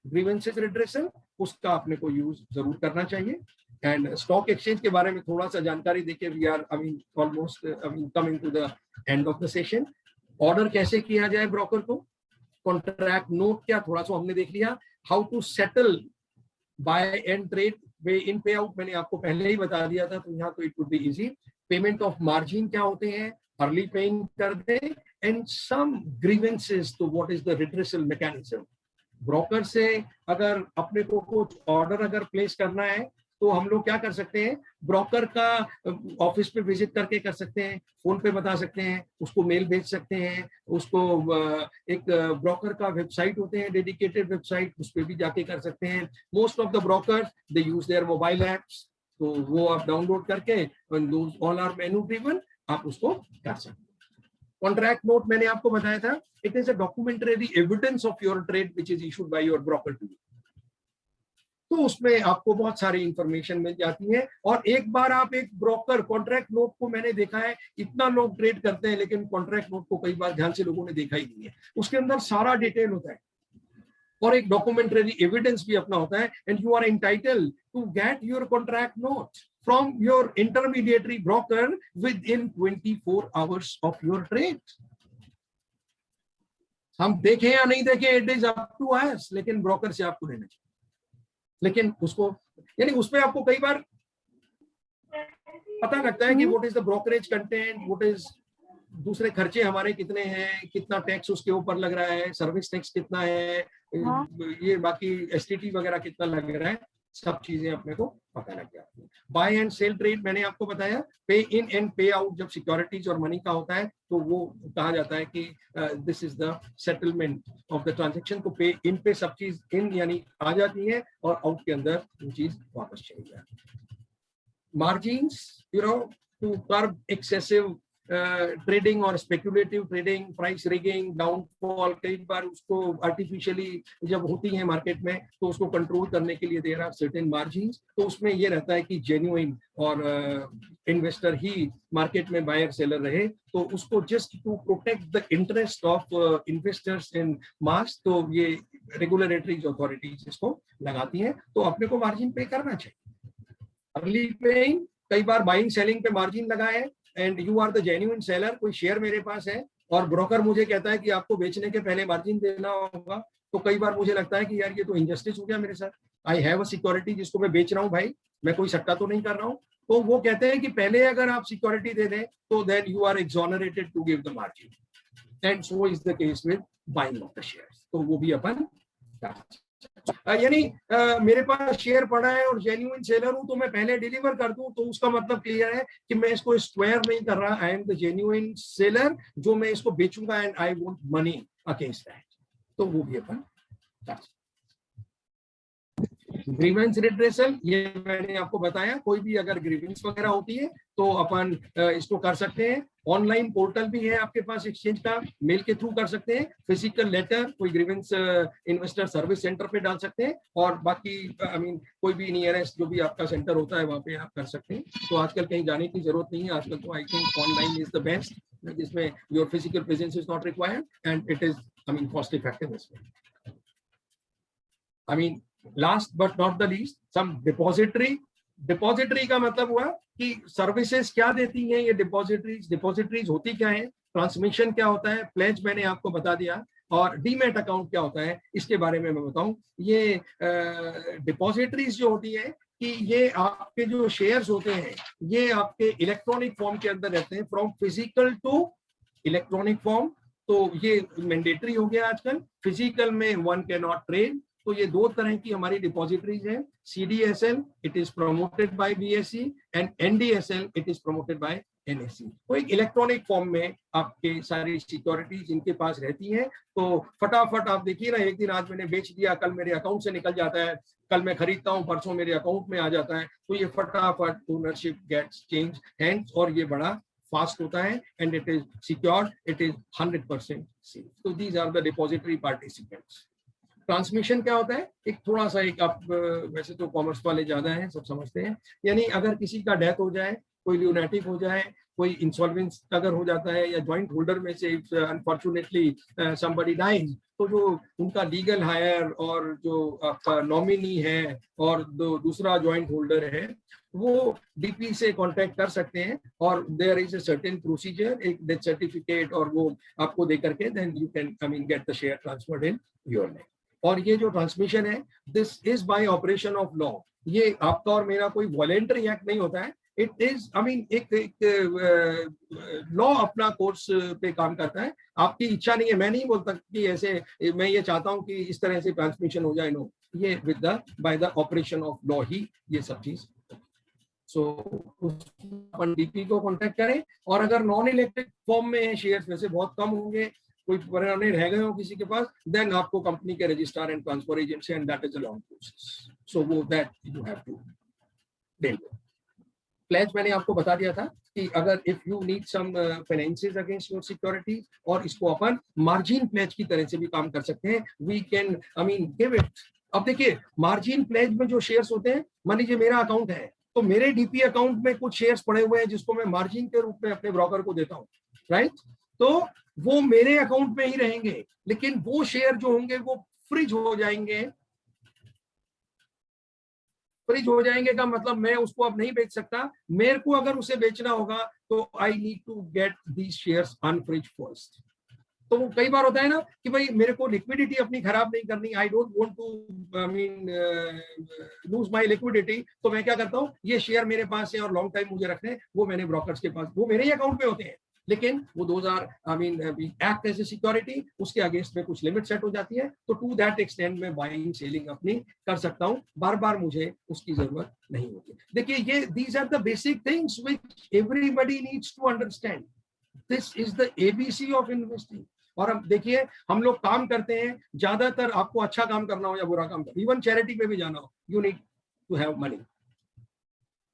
grievances redressal, उसका आपने को यूज जरूर करना चाहिए। एंड स्टॉक एक्सचेंज के बारे में थोड़ा सा जानकारी देके we are almost coming to the end of the session. Order कैसे किया जाए ब्रोकर को, कॉन्ट्रैक्ट नोट क्या, थोड़ा सा हमने देख लिया। How to settle buy and trade, pay in pay out मैंने आपको पहले ही बता दिया था, तो यहाँ तो it would be easy. Payment of margin क्या होते हैं, अर्ली पेइंग कर दे, एंड सम ग्रीवेंसेस, तो what is the redressal mechanism. Broker से अगर अपने को कुछ ऑर्डर अगर प्लेस करना है तो हम लोग क्या कर सकते हैं, ब्रोकर का ऑफिस पे विजिट करके कर सकते हैं, फोन पे बता सकते हैं, उसको मेल भेज सकते हैं, उसको एक ब्रोकर का वेबसाइट होते हैं, डेडिकेटेड वेबसाइट, उस पे भी जाके कर सकते हैं। Most of the brokers they use their mobile apps, तो वो आप डाउनलोड करके ऑल आर मेनू ड्रिवन, आप उसको कर सकते हैं। कॉन्ट्रैक्ट नोट मैंने आपको बताया था, it is a documentary evidence of your trade which is issued by your broker to you. तो उसमें आपको बहुत सारी इंफॉर्मेशन मिल जाती है। और एक बार आप एक ब्रोकर कॉन्ट्रैक्ट नोट को, मैंने देखा है इतना लोग ट्रेड करते हैं लेकिन कॉन्ट्रैक्ट नोट को कई बार ध्यान से लोगों ने देखा ही नहीं है। उसके अंदर सारा डिटेल होता है और एक डॉक्यूमेंटरी एविडेंस भी अपना होता है, and you are entitled to get your contract note from your intermediatory broker within 24 hours of your trade. हम देखें या नहीं देखें, it is up to us, लेकिन ब्रोकर से आपको लेना चाहिए। लेकिन उसको, यानी उसमें आपको कई बार पता लगता है कि what is the brokerage content, what is दूसरे खर्चे हमारे कितने हैं, कितना टैक्स उसके ऊपर लग रहा है, सर्विस टैक्स कितना है, ये बाकी एसटीटी वगैरह कितना लग रहा है, सब चीजें अपने को पता लग जाती है। बाय एंड सेल ट्रेड मैंने आपको बताया, पे इन एंड पे आउट जब सिक्योरिटीज और मनी का होता है तो वो कहा जाता है कि this is the settlement of the transaction. तो पे इन पे सब चीज इन यानी आ जाती है और आउट के अंदर वो चीज वापस चली जाती है। Margins, you know, to curb excessive trading और speculative trading, price rigging, downfall, कई बार उसको आर्टिफिशियली जब होती है मार्केट में तो उसको कंट्रोल करने के लिए देयर आर सर्टेन मार्जिन्स। तो उसमें ये रहता है कि जेन्युइन और इन्वेस्टर ही मार्केट में बायर सेलर रहे, तो उसको just to protect the interest of investors in mass, तो ये रेगुलेटरी अथॉरिटीज इसको लगाती हैं, तो अपने को मार्जिन पे करना चाहिए। अर्ली पेइंग, कई बार बाइंग सेलिंग पे मार्जिन लगा है and you are the genuine seller, कोई शेयर मेरे पास है और ब्रोकर मुझे कहता है कि आपको बेचने के पहले मार्जिन देना होगा, तो कई बार मुझे लगता है कि यार ये तो इनजस्टिस हो गया मेरे साथ। आई हैव अ सिक्योरिटी जिसको मैं बेच रहा हूँ भाई, मैं कोई सट्टा तो नहीं कर रहा हूँ। तो वो कहते हैं कि पहले अगर आप सिक्योरिटी दे दें तो then you are exonerated to give the margin, and so is the case with buying of the shares. तो वो भी अपन यानी मेरे पास शेयर पड़ा है और जेन्युइन सेलर हूं तो मैं पहले डिलीवर कर दूं, तो उसका मतलब क्लियर है कि मैं इसको स्क्वायर नहीं कर रहा, I am the genuine seller, जो मैं इसको बेचूंगा and I want money against that. तो वो भी अपन ग्रीवेंस रिड्रेसल, ये मैंने आपको बताया, कोई भी अगर ग्रीवेंस वगैरह होती है तो अपन इसको कर सकते हैं। ऑनलाइन पोर्टल भी है आपके पास एक्सचेंज का, मेल के थ्रू कर सकते हैं, फिजिकल लेटर कोई ग्रीवेंस इन्वेस्टर सर्विस सेंटर पे डाल सकते हैं, और बाकी आई मीन कोई भी नियरेस्ट जो भी आपका सेंटर होता है वहाँ पे आप कर सकते हैं। तो आजकल कहीं जाने की जरूरत नहीं है, आजकल तो I think online is the best, जिसमें your physical presence is not required and it is I mean cost effective. I mean last but not the least, some depository. Depository का मतलब हुआ कि सर्विसेज क्या देती हैं ये डिपॉजिटरीज, डिपॉजिटरीज होती क्या है, ट्रांसमिशन क्या होता है, प्लेज मैंने आपको बता दिया, और डीमैट अकाउंट क्या होता है इसके बारे में मैं बताऊं। ये डिपॉजिटरीज जो होती है कि ये आपके जो शेयर्स होते हैं ये आपके इलेक्ट्रॉनिक फॉर्म के अंदर रहते हैं, from physical to electronic form. तो ये मैंडेटरी हो गया आजकल। फिजिकल में वन कैन नॉट ट्रेड, तो ये दो तरह की हमारी डिपॉजिटरीज है, CDSL it is promoted by BSE and NDSL it is promoted by NSE। तो एक इलेक्ट्रॉनिक फॉर्म में आपके सारी सिक्योरिटीज इनके पास रहती हैं, तो फटाफट आप देखिए ना, एक दिन आज मैंने बेच दिया, कल मेरे अकाउंट से निकल जाता है, कल मैं खरीदता हूँ, परसों मेरे अकाउंट में आ जाता है, तो ये फटाफट ओनरशिप गेट्स चेंज हैंड्स, और ये बड़ा फास्ट होता है and it is secured, it is 100% safe. तो these are the depository participants. Transmission क्या होता है, एक थोड़ा सा एक आप वैसे तो कॉमर्स वाले ज्यादा हैं, सब समझते हैं, यानी अगर किसी का डेथ हो जाए, कोई ल्यूनेटिक हो जाए, कोई इंसॉल्वेंस अगर हो जाता है, या जॉइंट होल्डर में से अनफॉर्चुनेटली समबडी डाइज, तो जो उनका लीगल हायर और जो आपका नॉमिनी है और दूसरा जॉइंट होल्डर है वो DP से कांटेक्ट कर सकते हैं, और there is a certain procedure, एक डेथ सर्टिफिकेट और वो आपको दे करके then you can I mean get the share transferred in your name. और ये जो ट्रांसमिशन है this is by operation of law, ये आपका और मेरा कोई वॉलेंटरी एक्ट नहीं होता है, इट इज आई मीन एक लॉ अपना कोर्स पे काम करता है, आपकी इच्छा नहीं है। मैं नहीं बोलता कि ऐसे मैं ये चाहता हूं कि इस तरह से ट्रांसमिशन हो जाए, नो, ये with the by the operation of law ही ये सब चीज। सो अपन DP को कांटेक्ट करें, और अगर नॉन इलेक्ट्रिक फॉर्म में शेयर्स वैसे बहुत कम होंगे, कोई पुराने रह गए हो किसी के पास, देन आपको कंपनी के रजिस्ट्रार एंड ट्रांसफर एजेंट से, and that is a long process, so वो that you have to deal with. Pledge मैंने आपको बता दिया था कि अगर if you need some finances against your security, और इसको अपन मार्जिन प्लेज की तरह से भी काम कर सकते हैं, we can I mean give it. अब देखिए मार्जिन प्लेज में जो शेयर्स होते हैं, मान लीजिए मेरा अकाउंट है, तो मेरे डीपी अकाउंट में कुछ शेयर्स पड़े हुए हैं जिसको मैं मार्जिन के रूप में अपने ब्रोकर को देता हूँ, राइट? तो वो मेरे अकाउंट में ही रहेंगे, लेकिन वो शेयर जो होंगे वो फ्रीज हो जाएंगे। फ्रीज हो जाएंगे का मतलब मैं उसको अब नहीं बेच सकता। मेरे को अगर उसे बेचना होगा तो I need to get these shares unfreeze first. तो वो कई बार होता है ना कि भाई मेरे को लिक्विडिटी अपनी खराब नहीं करनी, I don't want to I mean lose my liquidity, तो मैं क्या करता हूँ, ये शेयर मेरे पास है और लॉन्ग टाइम मुझे रखने हैं, वो मैंने ब्रोकर्स के पास, वो मेरे ही अकाउंट में होते हैं, लेकिन वो 2000 I mean act as a security, उसके अगेंस्ट में कुछ लिमिट सेट हो जाती है, तो टू दैट एक्सटेंड में बाइंग सेलिंग अपनी कर सकता हूँ, बार बार मुझे उसकी जरूरत नहीं होती। देखिए ये these are the basic things which everybody needs to understand. This is the ABC of investing. और हम देखिए हम लोग काम करते हैं, ज्यादातर आपको अच्छा काम करना हो या बुरा काम करना, इवन चैरिटी में भी जाना हो, you need to have money.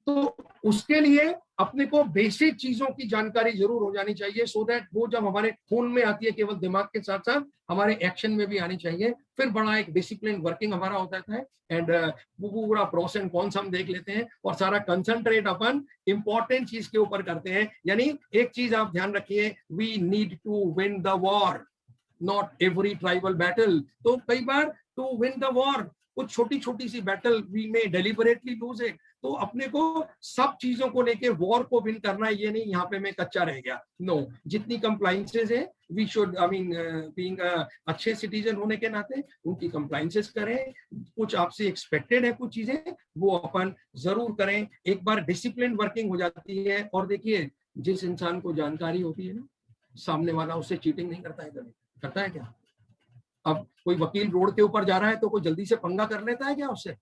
तो उसके लिए अपने को बेसिक चीजों की जानकारी जरूर हो जानी चाहिए, सो दैट वो जब हमारे खून में आती है, केवल दिमाग के साथ साथ हमारे एक्शन में भी आनी चाहिए। फिर बड़ा एक डिसिप्लिन वर्किंग हमारा होता है, एंड वो पूरा प्रोस एंड कॉन्स हम देख लेते हैं, और सारा कंसंट्रेट अपन इंपॉर्टेंट चीज के ऊपर करते हैं। यानी एक चीज आप ध्यान रखिए, we need to win the war, not every tribal battle. तो कई बार टू विन द वॉर, कुछ छोटी छोटी सी battle we may deliberately lose it. तो अपने को सब चीजों को लेके वॉर को विन करना है, ये नहीं यहाँ पे मैं कच्चा रह गया, नो। जितनी कंप्लाइंसेस है we should I mean being अच्छे सिटीजन होने के नाते उनकी कंप्लाइंसेस करें। कुछ आपसे एक्सपेक्टेड है कुछ चीजें, वो अपन जरूर करें। एक बार डिसिप्लिन वर्किंग हो जाती है, और देखिए जिस इंसान को जानकारी होती है ना, सामने वाला उससे चीटिंग नहीं करता है, कभी करता है क्या? अब कोई वकील रोड के ऊपर जा रहा है तो कोई जल्दी से पंगा कर लेता है क्या उससे?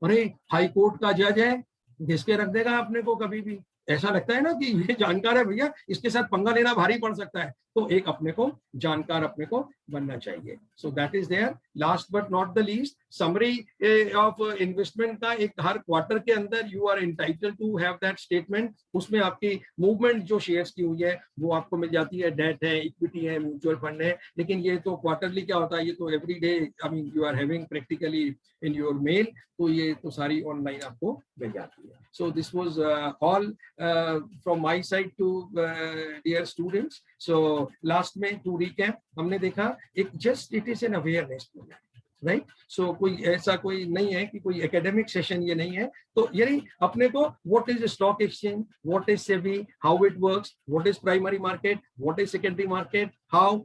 अरे हाई कोर्ट का जज है, घिस के रख देगा अपने को, कभी भी ऐसा लगता है ना कि ये जानकार है भैया, इसके साथ पंगा लेना भारी पड़ सकता है। तो एक अपने को जानकार अपने को बनना चाहिए। So that is there. Last but not the least, summary of investment का एक हर क्वार्टर के अंदर you are entitled to have that statement. उसमें आपकी मूवमेंट जो शेयर्स की हुई है वो आपको मिल जाती है, डेट है, इक्विटी है, म्यूचुअल फंड है। लेकिन ये तो क्वार्टरली क्या होता है, ये तो every day I mean you are having practically in your mail, तो ये तो सारी ऑनलाइन आपको मिल जाती है। So this was all from my side to dear students. So last में टू रिकैप, हमने देखा एक just it is an awareness programme, right? So कोई ऐसा कोई नहीं है कि कोई एकेडमिक सेशन ये नहीं है। तो यानी अपने को what is stock exchange, what is SEBI, how it works, what is primary market, what is secondary market, how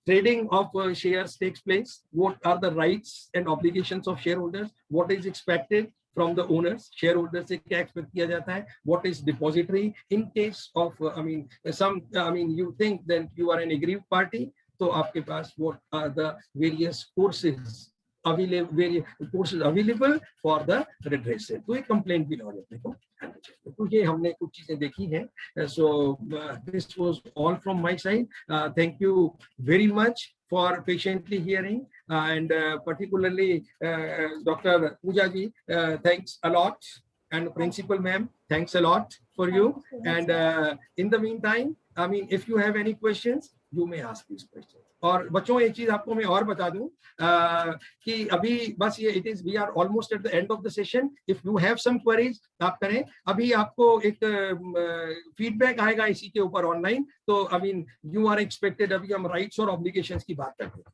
trading of shares takes place, what are the rights and obligations of shareholders, what is expected from the owners, shareholders से क्या expect किया जाता है, what is depository in case of you think that you are an aggrieved party, तो आपके पास what are the various courses available for the redressal, तो एक complaint भी लॉज अपने को। तो ये हमने कुछ चीजें देखी हैं। So this was all from my side. Thank you very much for patiently hearing, and particularly Dr. Pooja ji, thanks a lot, and Principal Ma'am, thanks a lot for you. And in the meantime, I mean, if you have any questions, you may ask these questions. और बच्चों एक चीज आपको मैं और बता दूं कि अभी बस ये it is we are almost at the end of the session. If you have some queries आप करें। अभी आपको एक फीडबैक आएगा इसी के ऊपर ऑनलाइन। तो I mean you are expected, अभी हम राइट्स और ऑब्लिगेशंस की बात करते हैं,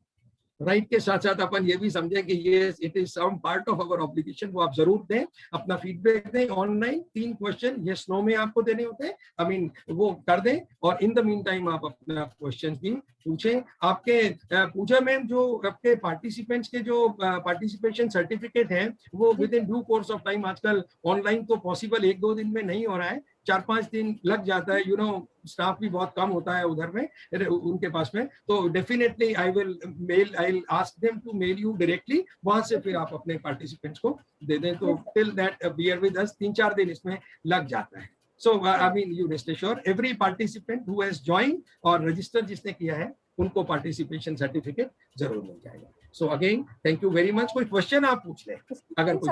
राइट के साथ साथ अपन ये भी समझें कि ये it is some part of our obligation. वो आप जरूर दें, अपना फीडबैक दें ऑनलाइन। 3 क्वेश्चन यस नो में आपको देने होते हैं, आई मीन वो कर दें। और इन द मीन टाइम आप अपना क्वेश्चन भी पूछें। आपके पूजा मैम जो आपके पार्टिसिपेंट्स के जो पार्टिसिपेशन सर्टिफिकेट है वो with in due course of time, आजकल ऑनलाइन तो पॉसिबल 1-2 दिन में नहीं हो रहा है, 4-5 दिन लग जाता है। यू नो स्टाफ भी बहुत कम होता है उधर में उनके पास में। तो definitely I will ask them to mail you directly, वहां से फिर आप अपने पार्टिसिपेंट्स को दे दें। तो till that bear with us, 3-4 दिन इसमें लग जाता है। So I mean you rest assured every participant who has joined और रजिस्टर जिसने किया है उनको पार्टिसिपेशन सर्टिफिकेट जरूर मिल जाएगा। So again, thank you very much. कोई क्वेश्चन आप पूछ लें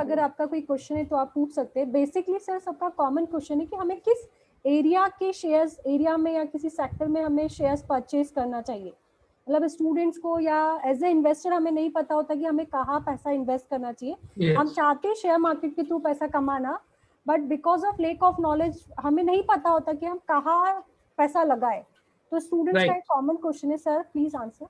अगर आपका कोई क्वेश्चन है तो आप पूछ सकते हैं। बेसिकली सर सबका कॉमन क्वेश्चन है कि हमें किस एरिया के शेयर्स, एरिया में या किसी सेक्टर में हमें शेयर्स परचेज करना चाहिए। मतलब स्टूडेंट्स को या एज ए इन्वेस्टर हमें नहीं पता होता कि हमें कहाँ पैसा इन्वेस्ट करना चाहिए। Yes. हम चाहते हैं शेयर मार्केट के थ्रू पैसा कमाना, but because of lake of knowledge हमें नहीं पता होता कि हम कहाँ पैसा लगाए। तो स्टूडेंट्स का एक कॉमन क्वेश्चन है, सर प्लीज आंसर।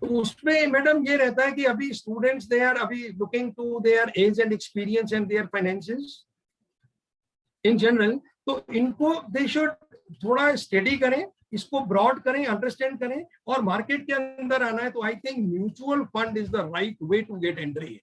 तो उसमें मैडम ये रहता है कि अभी स्टूडेंट्स दे आर अभी looking to their age and experience and their finances in general, तो इनको दे शुड थोड़ा स्टडी करें, इसको ब्रॉड करें, अंडरस्टैंड करें और मार्केट के अंदर आना है। तो I think mutual fund is the right way to get entry.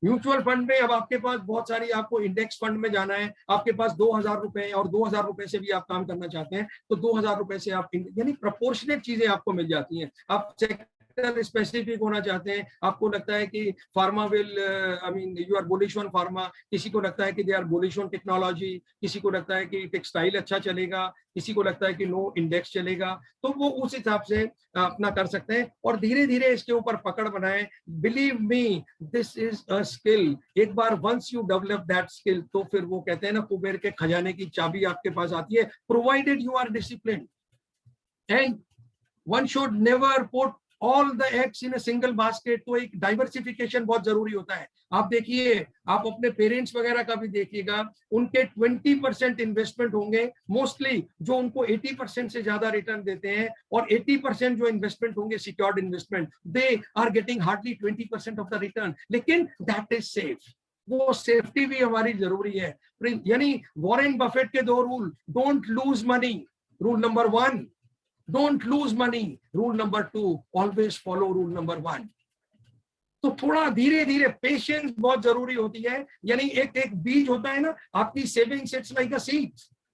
Mutual fund में अब आपके पास बहुत सारी, आपको इंडेक्स फंड में जाना है, आपके पास 2000 रुपए और 2000 रुपए से भी आप काम करना चाहते हैं तो 2000 रुपए से आप, यानी प्रोपोर्शनेट चीजें आपको मिल जाती हैं। आप सेक्टर स्पेसिफिक होना चाहते हैं, आपको लगता है कि pharma will, I mean you are bullish on pharma, किसी को लगता है कि they are bullish on technology, किसी को लगता है कि टेक्सटाइल अच्छा चलेगा, किसी को लगता है कि नो इंडेक्स चलेगा, तो वो उस हिसाब से अपना कर सकते हैं और धीरे धीरे इसके ऊपर पकड़ बनाएं। Believe me, this is a skill. एक बार once you develop that skill तो फिर वो कहते हैं ना, कुबेर के खजाने की चाबी आपके पास आती है, provided you are discipline. And one should never put all the eggs in a single basket. तो एक डाइवर्सिफिकेशन बहुत जरूरी होता है। आप देखिए, आप अपने पेरेंट्स वगैरह का भी देखिएगा, उनके 20% इन्वेस्टमेंट होंगे मोस्टली, जो उनको 80% से ज्यादा रिटर्न देते हैं, और 80% जो इन्वेस्टमेंट होंगे secured investment, they are getting hardly 20% of the return. लेकिन दैट इज सेफ, वो सेफ्टी भी हमारी जरूरी है। यानी वॉरेन बफेट के 2 rule, don't lose money, rule number 1, don't lose money, rule number 2, always follow rule number 1। तो थोड़ा धीरे धीरे पेशेंस बहुत जरूरी होती है। यानी एक एक बीज होता है ना, आपकी savings it's like a seed,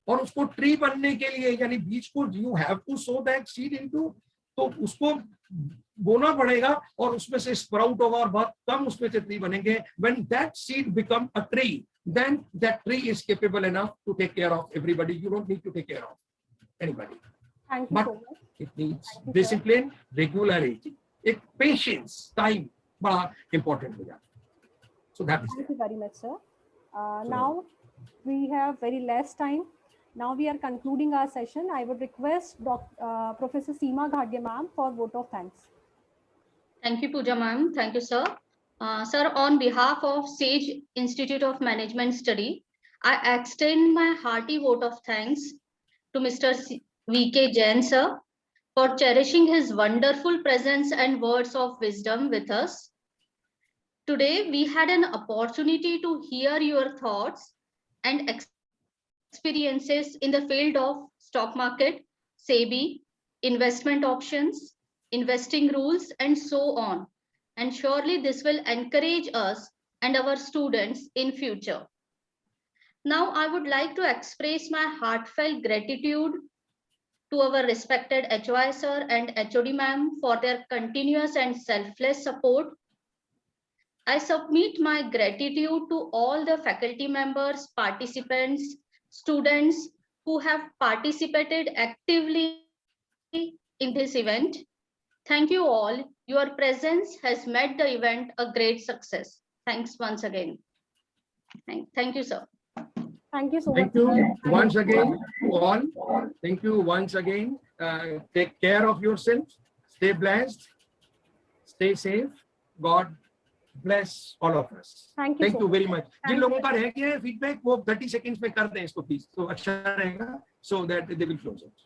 और उसको ट्री बनने के लिए, यानी बीज को you have to sow that seed into, तो उसको बोना पड़ेगा और उसमें से स्प्राउट होगा और बहुत कम उसमें से ट्री बनेंगे। When that seed become a tree, then that tree is capable enough to take care of everybody. You don't need to take care of anybody. Thank you But so much. it needs discipline, regularity, एक patience, time बड़ा important हो जाता है। So that is Thank it. you very much, sir. Now we have very less time. Now we are concluding our session. I would request Professor Seema Ghadge ma'am for vote of thanks. Thank you, Pooja ma'am. Thank you, sir. Sir, on behalf of Sage Institute of Management Study, I extend my hearty vote of thanks to Mr. V.K. Jain, sir, for cherishing his wonderful presence and words of wisdom with us. Today, we had an opportunity to hear your thoughts and experiences in the field of stock market, SEBI, investment options, investing rules, and so on. And surely this will encourage us and our students in future. Now, I would like to express my heartfelt gratitude to our respected HOI sir and HOD ma'am for their continuous and selfless support. I submit my gratitude to all the faculty members, participants, students who have participated actively in this event. Thank you all. Your presence has made the event a great success. Thanks once again. Thank you, sir. Thank you so much. Thank you once again to all. Thank you once again. Take care of yourself. Stay blessed. Stay safe. God bless all of us. Thank you so you very much. much. जिन लोगों का रह गया है feedback, वो 30 seconds में कर दें इसको प्लीज, तो अच्छा रहेगा, so that they will close it.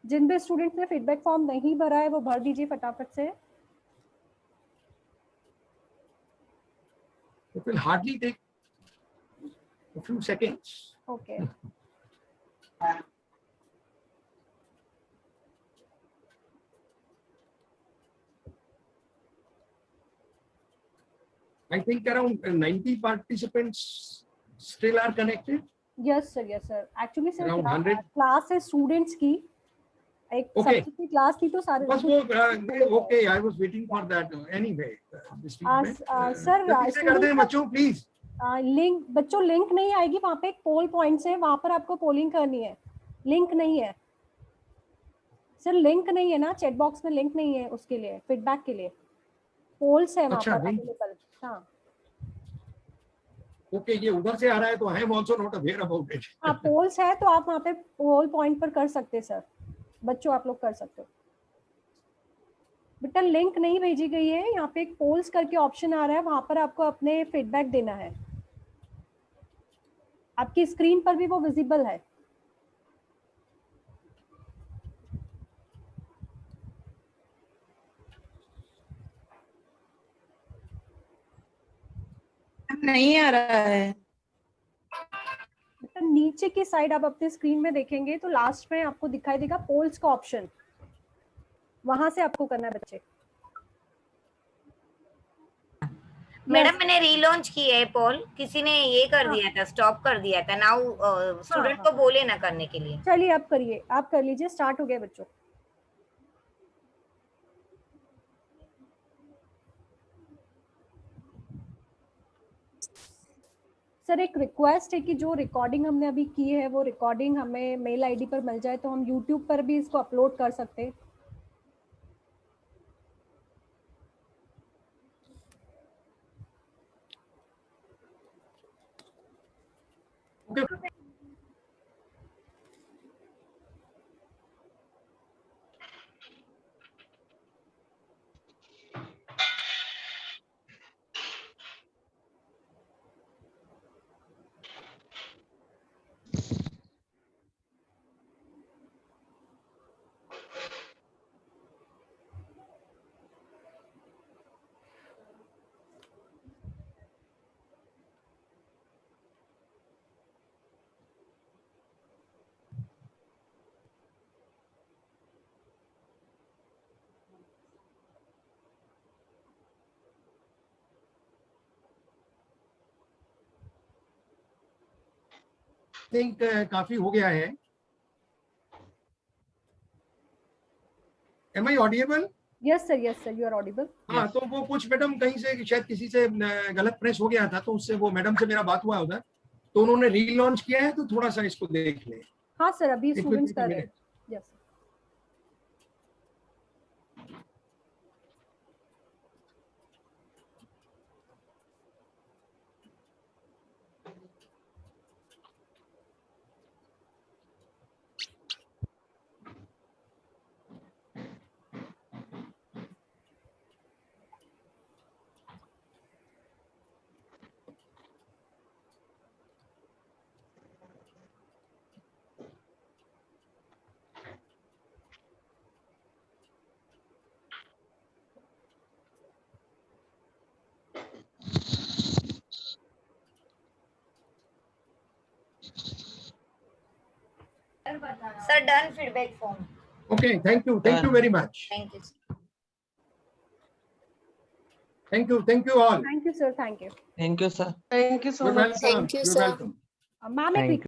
जिन भी स्टूडेंट्स ने फीडबैक फॉर्म नहीं भरा है वो भर दीजिए फटाफट से। It will hardly take a few seconds. Okay. I think around 90 participants still are connected. Yes sir, yes sir. Actually sir, Around 100. Class है स्टूडेंट्स की, एक Okay. सब्जेक्ट की क्लास थी तो सारे बस वो okay, I was waiting for that anyway. This feedback. sir, जल्दी से कर दें बच्चों प्लीज। लिंक बच्चों, लिंक नहीं आएगी, वहाँ पे एक पोल पॉइंट्स है, वहाँ पर आपको पोलिंग करनी है, लिंक नहीं है। सर लिंक नहीं है ना, चैट बॉक्स में लिंक नहीं है उसके लिए, फीडबैक के लिए पोल्स है वहाँ अच्छा, पर link? अवेलेबल। हाँ ओके, ये उधर से आ रहा है तो I am also not aware about it. हाँ पोल्स है, तो आप वहाँ पे पोल पॉइंट पर कर सकते हैं सर, बच्चों आप लोग कर सकते हो। बेटा लिंक नहीं भेजी गई है, यहाँ पे एक पोल्स करके ऑप्शन आ रहा है, वहाँ पर आपको अपने फीडबैक देना है, आपकी स्क्रीन पर भी वो विजिबल है। नहीं आ रहा है। बेटा नीचे की साइड आप अपने स्क्रीन में देखेंगे तो लास्ट में आपको दिखाई देगा पोल्स का ऑप्शन, वहां से आपको करना है बच्चे। मैडम मैंने रीलॉन्च की है पोल, किसी ने ये कर दिया था, स्टॉप कर दिया था। नाउ स्टूडेंट को बोले ना करने के लिए। चलिए आप करिए, आप कर लीजिए, स्टार्ट हो गया बच्चों। सर एक रिक्वेस्ट है कि जो रिकॉर्डिंग हमने अभी की है वो रिकॉर्डिंग हमें मेल आईडी पर मिल जाए तो हम यूट्यूब पर भी इसको अपलोड कर सकते हैं। ओके, थिंक काफी हो गया है। Am I audible? Yes sir you are audible. हाँ, तो वो कुछ मैडम कहीं से शायद किसी से गलत प्रेस हो गया था, तो उससे वो मैडम से मेरा बात हुआ उधर, तो उन्होंने रीलॉन्च किया है, तो थोड़ा सा इसको देख ले। हाँ सर अभी It will students take a कर रहे हैं। minute. Yes sir done feedback form. Okay, thank you very much. Thank you. Thank you all. Thank you sir, thank you. Thank you, sir. Thank you so You're much. welcome. You're welcome. Ma'am एक